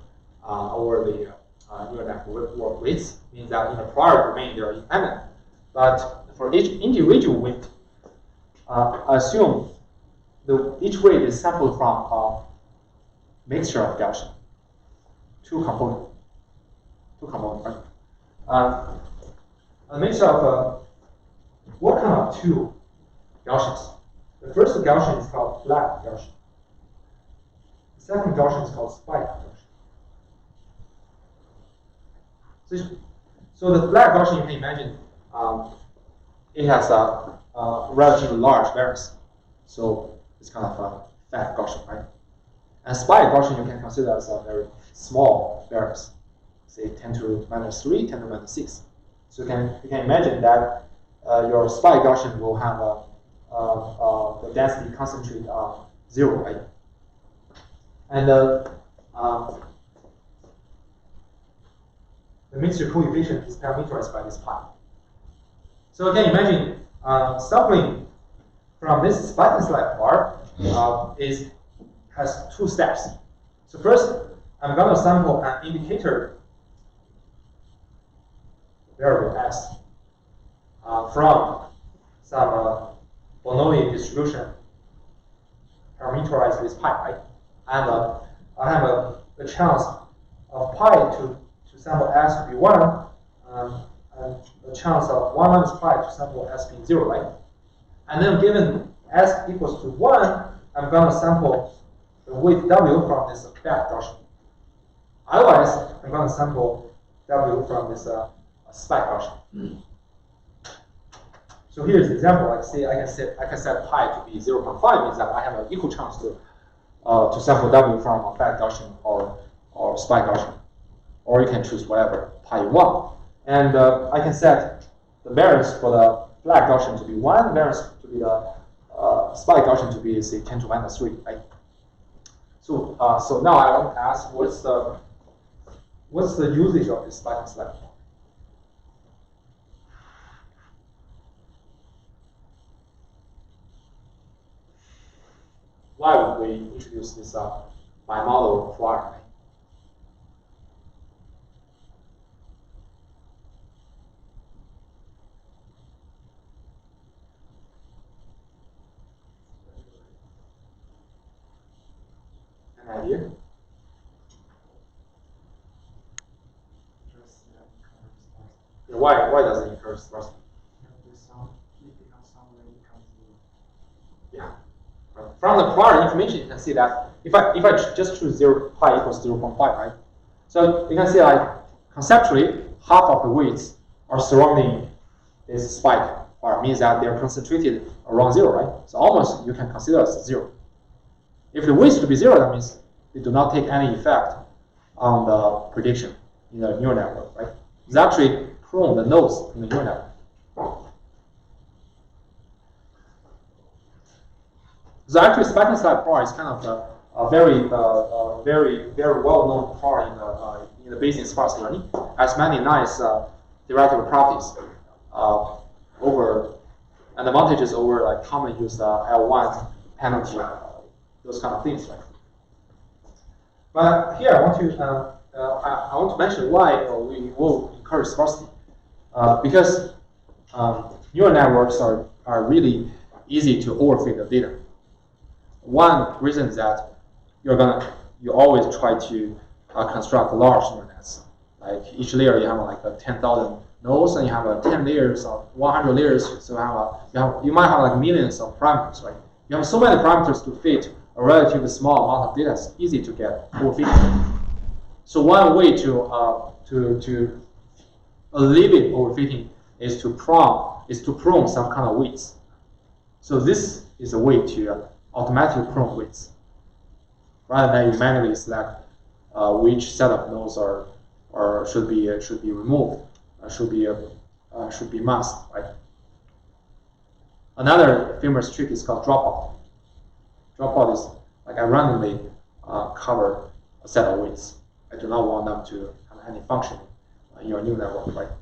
the neural network weights. Means that in the prior domain they are independent. But for each individual weight, assume each weight is sampled from a mixture of Gaussian, two components, right? A mixture of what kind of two Gaussians? The first Gaussian is called flat Gaussian. The second Gaussian is called spike Gaussian. So the flat Gaussian, you can imagine, it has a relatively large variance. So it's kind of a fat Gaussian, right? And spike Gaussian you can consider as a very small variance, say 10 to minus 3, 10 to minus 6. So you can imagine that your spike Gaussian will have the density concentrate 0, right? And the mixture coefficient is parameterized by this pi. So you can imagine sampling from this spike and slack bar has two steps. So first, I'm going to sample an indicator variable s from some Bernoulli distribution parameterized with pi, right? And I have a chance of pi to sample s to be 1, and the chance of 1 minus pi to sample s being 0, right? And then given s equals to 1, I'm going to sample the weight w from this fat Gaussian. Otherwise, I'm going to sample w from this spike Gaussian. So here's the example. Like say I can set pi to be 0.5, means that I have an equal chance to sample W from a fat Gaussian or spike Gaussian, or you can choose whatever pi you want. And I can set the variance for the flat Gaussian to be 1, variance to be the spike Gaussian to be, say, 10 to minus 3, right? So so now I want to ask, what's the usage of this spike and slab? Why would we introduce this bimodal prior? An idea? Yeah, why does it encourage sparsity? Yeah. From the prior information, you can see that if I just choose 0 pi equals 0.5, right? So you can see like conceptually half of the weights are surrounding this spike prior, means that they're concentrated around 0, right? So almost you can consider as 0. If the weights to be 0, that means they do not take any effect on the prediction in the neural network, right? It's actually prone the nodes in the neural network. So actually, spike and slab prior is kind of a very well-known prior in the Bayesian sparse learning. Has many nice theoretical properties over and advantages over like common use L1 penalty, those kind of things, right? But here I want to mention why we will encourage sparsity, because neural networks are really easy to overfit the data. One reason is that you always try to construct large neural nets. Like each layer you have like 10,000 nodes, and you have 10 layers of 100 layers. So you might have like millions of parameters, right? You have so many parameters to fit a relatively small amount of data. It's easy to get overfitting. So one way to alleviate overfitting is to prune some kind of weights. So this is a way to automatically prune weights, rather than you manually select which set of nodes should be removed, should be masked, right? Another famous trick is called dropout. Dropout is like I randomly cover a set of weights. I do not want them to have any function in your neural network, right?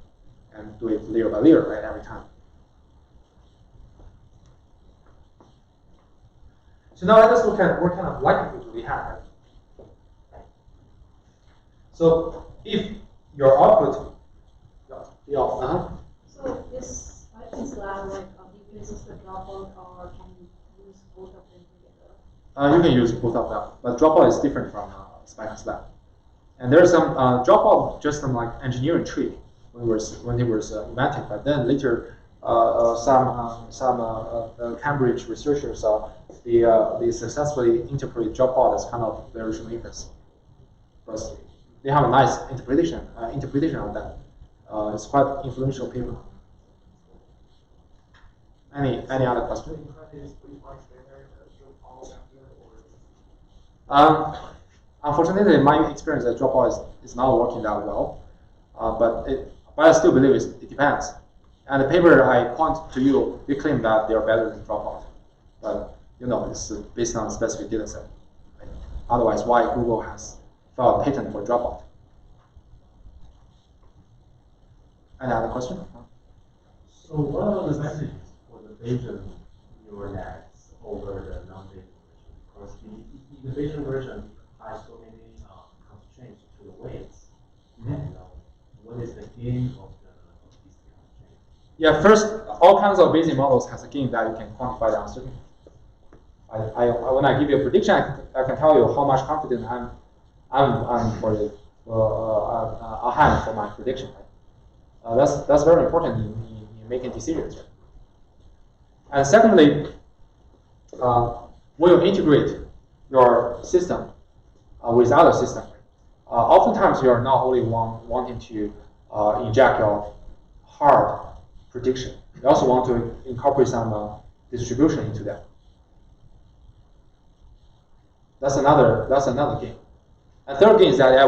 And do it layer by layer, right, every time. So now let us look at what kind of likelihood we have. So if your output, So this spike and slab like decreases the dropout, or can you use both of them together? You can use both of them, but dropout is different from spike and slab. And there's some dropout, just some like engineering trick when it was invented, but then later some Cambridge researchers they successfully interpret dropout as kind of variational inference, because they have a nice interpretation of that. It's quite influential paper. Any other question? Unfortunately, in my experience, the dropout is not working that well. But I still believe it depends. And the paper I point to you, they claim that they are better than dropout. But it's based on a specific data set. Right? Otherwise, why Google has filed a patent for dropout? Any other question? So what are the advantages for the Bayesian neural nets over the non-Bayesian version? Because in the Bayesian version, I so many constraints to the weights. Mm-hmm. And what is the gain of these constraints? Yeah, first, all kinds of Bayesian models has a gain that you can quantify the uncertainty. When I give you a prediction, I can tell you how much confident I'm for it. I'll have for my prediction. Right? That's very important in making decisions. Right? And secondly, when you integrate your system with other systems, oftentimes you are not only wanting to inject your hard prediction. You also want to incorporate some distribution into that. That's another game. And third game is that if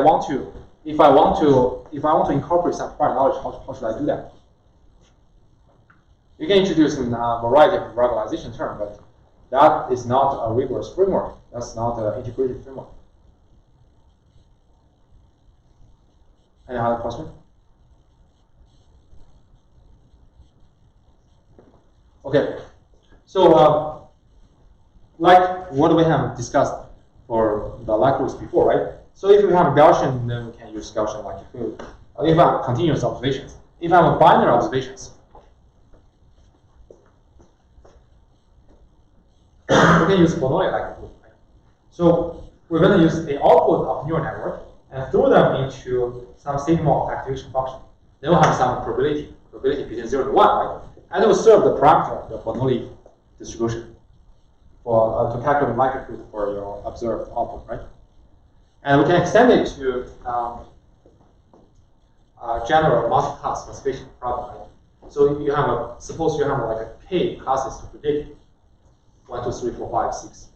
I want to incorporate some prior knowledge, how should I do that? You can introduce a variety of regularization terms, but that is not a rigorous framework. That's not an integrated framework. Any other question? Okay, so like what we have discussed for the likelihoods before, right? So if we have a Gaussian, then we can use Gaussian likelihood. If I have continuous observations, if I have binary observations, we can use Bernoulli likelihood. Right? So we're going to use the output of neural network and throw them into some signal activation function. Then we'll have some probability between 0 and 1, right? And we'll serve the parameter, the Bernoulli distribution, for to calculate likelihood for your observed output, right? And we can extend it to general multi-class classification problem, right? So you have suppose you have like a k classes to predict 1, 2, 3, 4, 5, 6,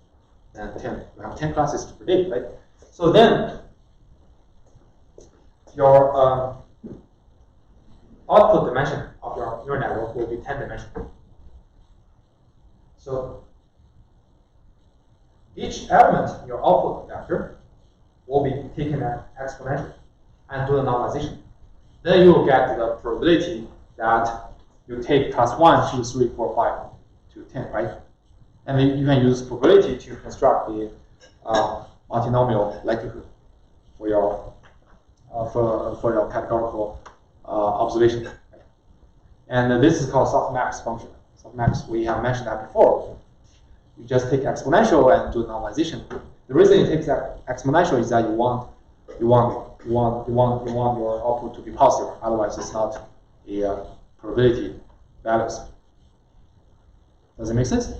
and 10. You have 10 classes to predict, right? So then your output dimension of your neural network will be 10 dimensional. So each element in your output vector will be taken as exponential and do the normalization. Then you will get the probability that you take class 1, 2, 3, 4, 5 to 10, right? And then you can use probability to construct the multinomial likelihood for your categorical observation. Right? And this is called Softmax function. Softmax, we have mentioned that before. You just take exponential and do normalization. The reason you take that exponential is that you want your output to be positive. Otherwise, it's not a probability values. Does it make sense?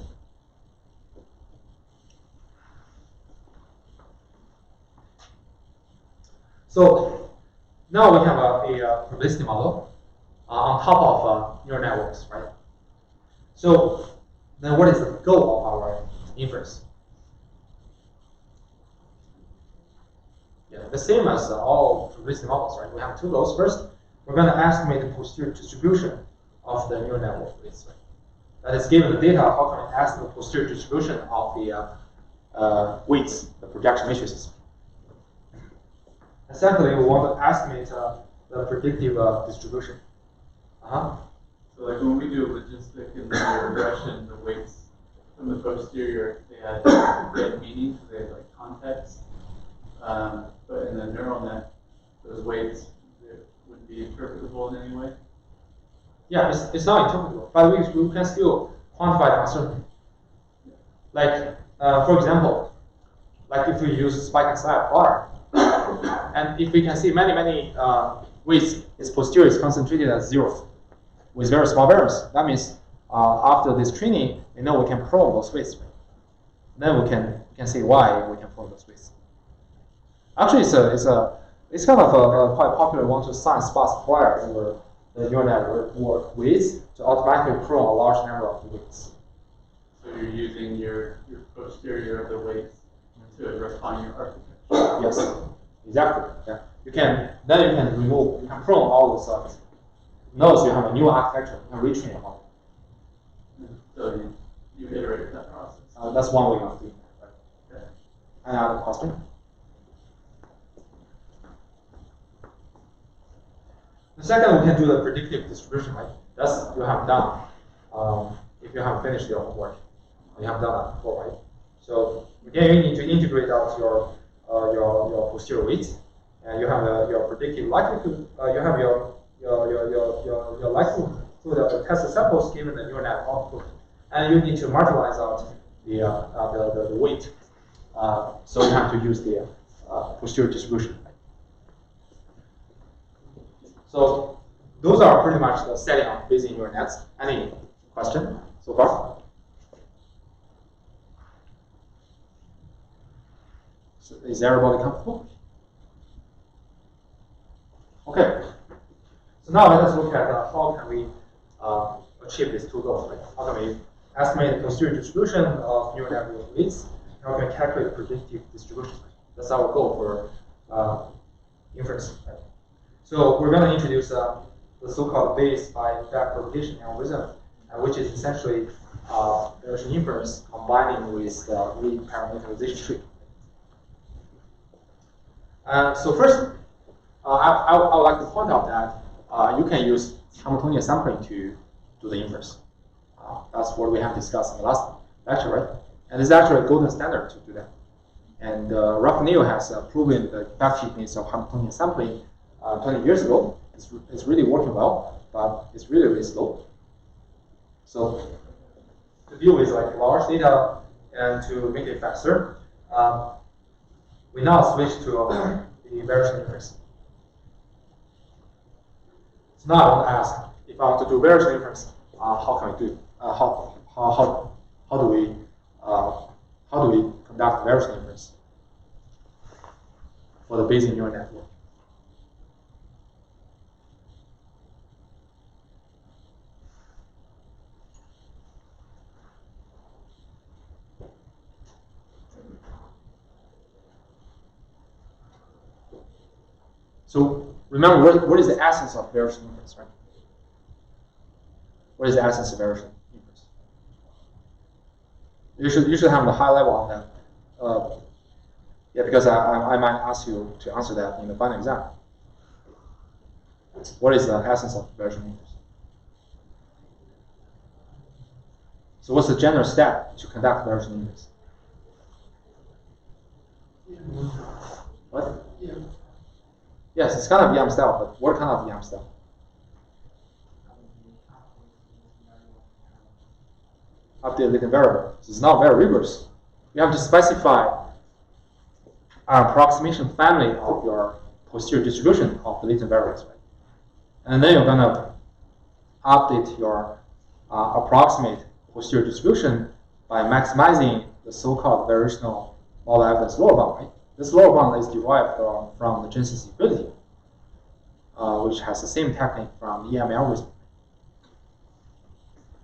So now we have a probabilistic model on top of neural networks, right? So then what is the goal of our inference? Yeah, the same as all probabilistic models, right? We have two goals. First, we're going to estimate the posterior distribution of the neural network weights, right? That is, given the data, how can we estimate the posterior distribution of the weights, the projection matrices? And secondly, we want to estimate the predictive distribution. So like when we do logistic in the regression, the weights from the posterior, they had meaning, they had like context. But in the neural net, those weights would be interpretable in any way? Yeah, it's not interpretable, but we can still quantify the uncertainty. Like, for example, like if we use spike and slide plotter, and if we can see many weights, its posterior is concentrated at 0 with very small variance. That means after this training, we know we can probe those weights. Then we can see why we can probe those weights. Actually, it's kind of a quite popular one to assign sparse prior over the neural network weights to automatically probe a large number of weights. So you're using your posterior of the weights to refine your architecture. Yes, exactly. Yeah, you can probe all those nodes. You have a new architecture. You can retrain a model. So you iterate that process. That's one way of doing it. Right? Okay. Any other question? The second, we can do the predictive distribution, right? That's you have done. If you have finished your homework, you have done that before, right? So again, you need to integrate out your posterior weights, and you have your predictive likelihood. You have your likelihood to the test samples given the neural net output, and you need to marginalize out the weight. So you have to use the posterior distribution. So those are pretty much the setting of Bayesian neural nets. Any question so far? So is everybody comfortable? Okay. So now let us look at how can we achieve these two goals. Right? How can we estimate the posterior distribution of neural network weights? How can we calculate predictive distribution? That's our goal for inference. Right? So we're going to introduce the so-called Bayes by back propagation algorithm, which is essentially Bayesian inference combining with the reparameterization tree. So first, I would like to point out that you can use Hamiltonian sampling to do the inference. That's what we have discussed in the last lecture, right? And it's actually a golden standard to do that. And Raphael has proven the effectiveness of Hamiltonian sampling 20 years ago. It's really working well, but it's really, really slow. So to deal with like large data and to make it faster, we now switch to the Bayesian inference. So now I want to ask, if I want to do Bayesian inference, how can I do it? How do we conduct Bayesian inference for the Bayesian neural network? So remember, what is the essence of Bayesian inference, right? What is the essence of Bayesian inference? You should have the high level on that. Yeah, because I might ask you to answer that in the final exam. What is the essence of Bayesian inference? So what's the general step to conduct Bayesian inference? What? Yeah. Yes, it's kind of YAM style, but what kind of YAM style? Update latent variable. So it's not very rigorous. You have to specify an approximation family of your posterior distribution of the latent variables, right? And then you're gonna update your approximate posterior distribution by maximizing the so-called variational model evidence lower bound, right? This lower bound is derived from the Jensen's utility, which has the same technique from EM algorithm.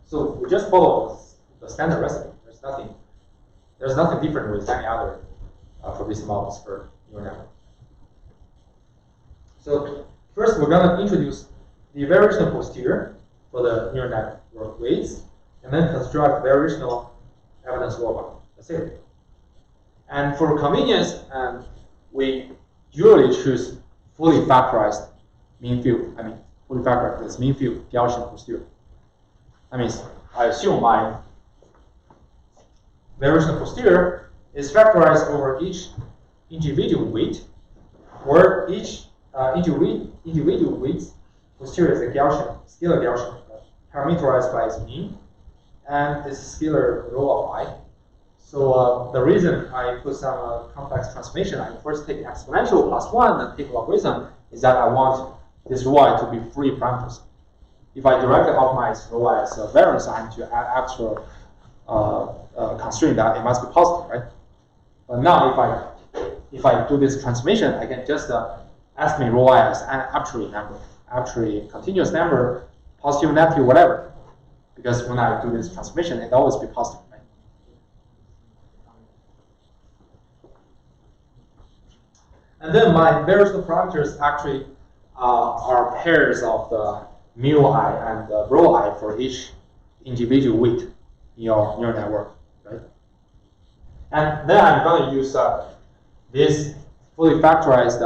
So we just follow the standard recipe. There's nothing different with any other probabilistic models for neural network. So first, we're going to introduce the variational posterior for the neural network weights, and then construct variational evidence lower bound. That's it. And for convenience, we usually choose fully factorized mean field. Fully factorized is mean field Gaussian posterior. That means I assume my variational posterior is factorized over each individual weight, where each individual weight posterior is a Gaussian, scalar Gaussian, parameterized by its mean, and this scalar rho of I. So the reason I put some complex transformation, I first take exponential plus 1 and take logarithm, is that I want this rho I to be free parameters. If I directly optimize rho I as a variance, I have to add extra constraint that it must be positive, right? But now if I do this transformation, I can just estimate rho I as an arbitrary number, arbitrary continuous number, positive, negative, whatever. Because when I do this transformation, it always be positive. And then my variational parameters actually are pairs of the mu I and the rho I for each individual weight in your neural network, right? And then I'm going to use this fully factorized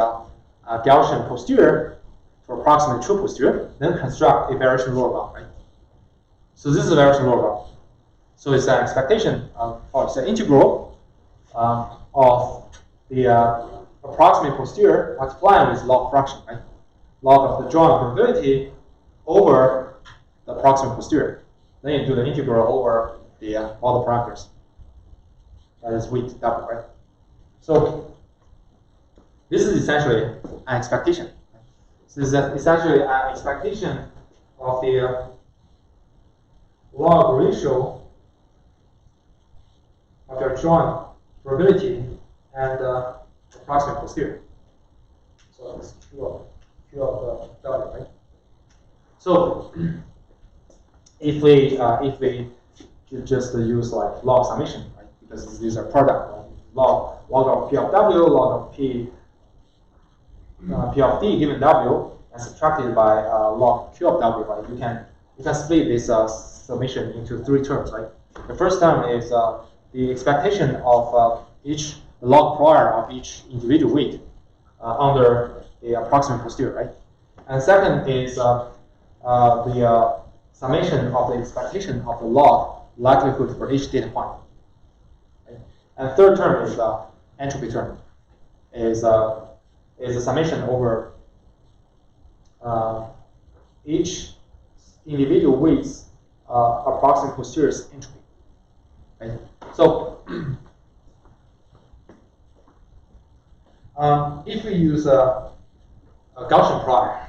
Gaussian posterior to approximate true posterior, then construct a variation lower bound, right? So this is a variation lower bound. So it's an expectation of, or it's an integral of the approximate posterior multiplying with log fraction, right? Log of the joint probability over the approximate posterior. Then you do the integral over the all the parameters. That is weight W, right? So this is essentially an expectation. So this is essentially an expectation of the log ratio of your joint probability and approximate posterior. So it's Q of the W, right? So if we just use like log summation, right? Because these are product, right? log of p of w, log of p of d given w, and subtracted by log q of w, right? You can split this summation into 3 terms, right? The first term is the expectation of each log prior of each individual weight under the approximate posterior, right? And second is the summation of the expectation of the log likelihood for each data point. Okay? And third term is the entropy term, is a summation over each individual weight's approximate posterior's entropy. Right? So if we use a Gaussian prior,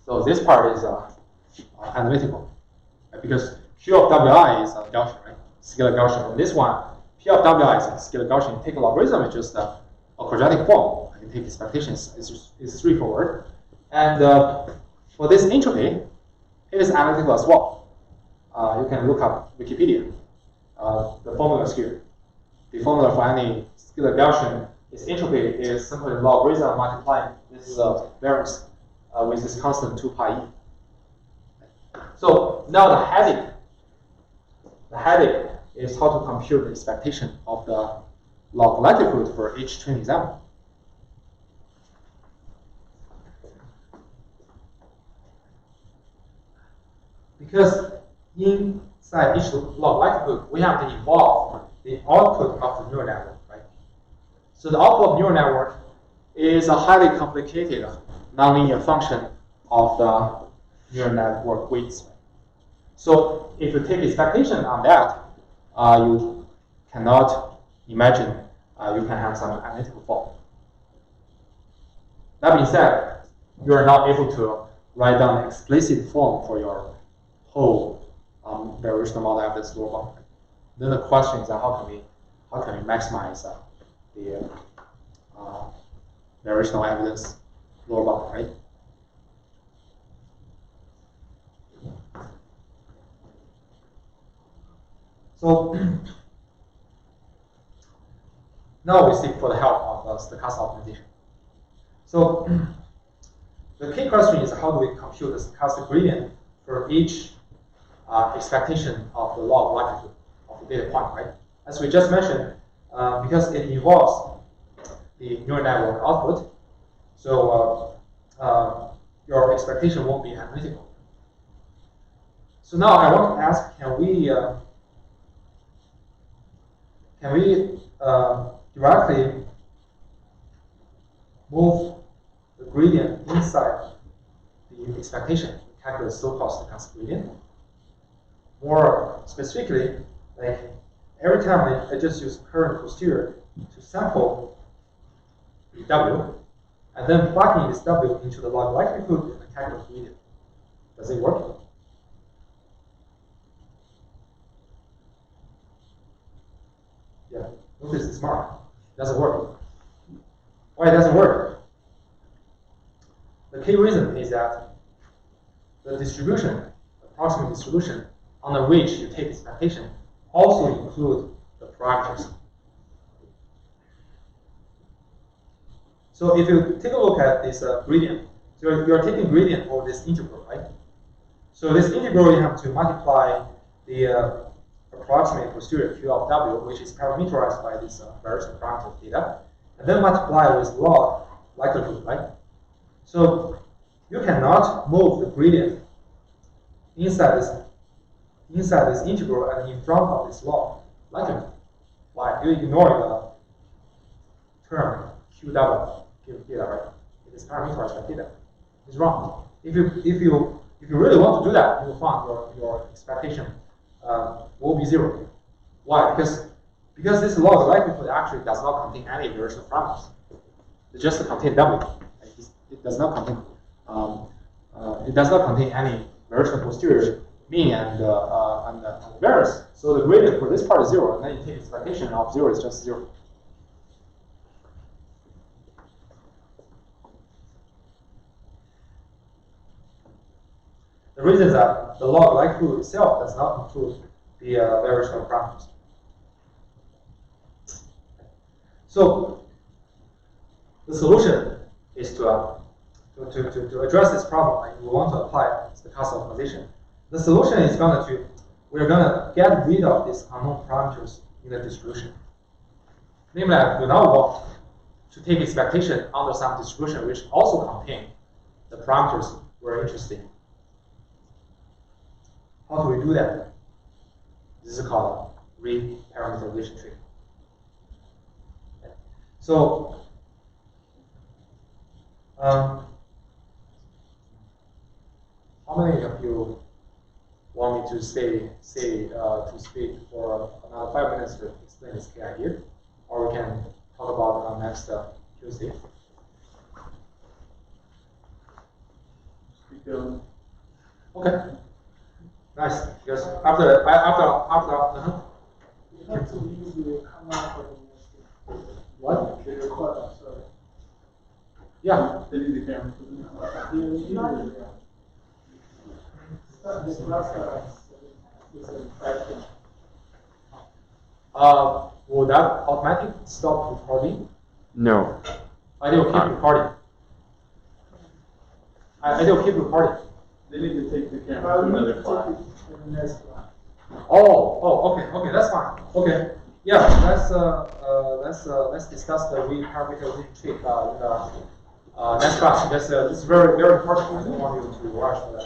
so this part is analytical, right? Because Q of Wi is a Gaussian, right? Scalar Gaussian. And this one, P of Wi is a scalar Gaussian. Take a logarithm, it's just a quadratic form. I can take expectations. It's straightforward. And for this entropy, it is analytical as well. You can look up Wikipedia. The formula is here. The formula for any scalar Gaussian is entropy is simply logarithm multiplying this variance with this constant 2 pi e. So now the headache is how to compute the expectation of the log likelihood for each training example. Because inside each log likelihood, we have to involve the output of the neural network, right? So the output of neural network is a highly complicated nonlinear function of the neural network weights. So if you take expectation on that, you cannot imagine you can have some analytical form. That being said, you are not able to write down an explicit form for your whole variational model evidence lower bound. Then the question is how can we maximize the variational evidence lower bound, right? So now we seek for the help of stochastic optimization. So the key question is how do we compute the stochastic gradient for each expectation of the log likelihood of the data point, right? As we just mentioned, because it involves the neural network output, so your expectation won't be analytical. So now I want to ask, can we directly move the gradient inside the expectation, calculate so-called stochastic gradient? More specifically, like every time I just use current posterior to sample the W, and then plugging this W into the log likelihood and calculate gradient. Does it work? Yeah, notice this mark. It doesn't work. Why it doesn't work? The key reason is that the distribution, approximate distribution, on which you take expectation, also include the parameters. So if you take a look at this gradient, so you're taking gradient over this integral, right? So this integral you have to multiply the approximate posterior Q of W, which is parameterized by this various parameter theta, and then multiply with log likelihood, right? So you cannot move the gradient inside this integral and in front of this log likelihood. Why? You ignore the term Q W given theta, right? It is parameterized by theta. It's wrong. If you really want to do that, you will find your expectation will be 0. Why? Because this log likelihood actually does not contain any variational parameters. It just contains W. It does not contain any variational posterior mean and variance. So the gradient for this part is 0, and then you take expectation of 0 is just 0. The reason is that the log likelihood itself does not include the variational parameters. So the solution is to address this problem, and we want to apply stochastic optimization. The solution is we're gonna get rid of these unknown parameters in the distribution. Namely, I do not want to take expectation under some distribution which also contain the parameters we're interested in. How do we do that? This is called reparameterization trick. Okay. So, how many of you want me to to speak for another 5 minutes to explain this key idea, or we can talk about on next Tuesday? Keep going. Okay. Nice. Because after. You have to use the command for the next What? the recorder, sorry. Yeah. Delete the camera. This last is a fraction. Will that automatically stop recording? No. I will keep recording. I will keep recording. They need to take the camera to another class. The next one. Okay, that's fine. Okay, yeah, let's discuss the reparameterization trick in the next class. Because this is very important. I don't want you to rush for that.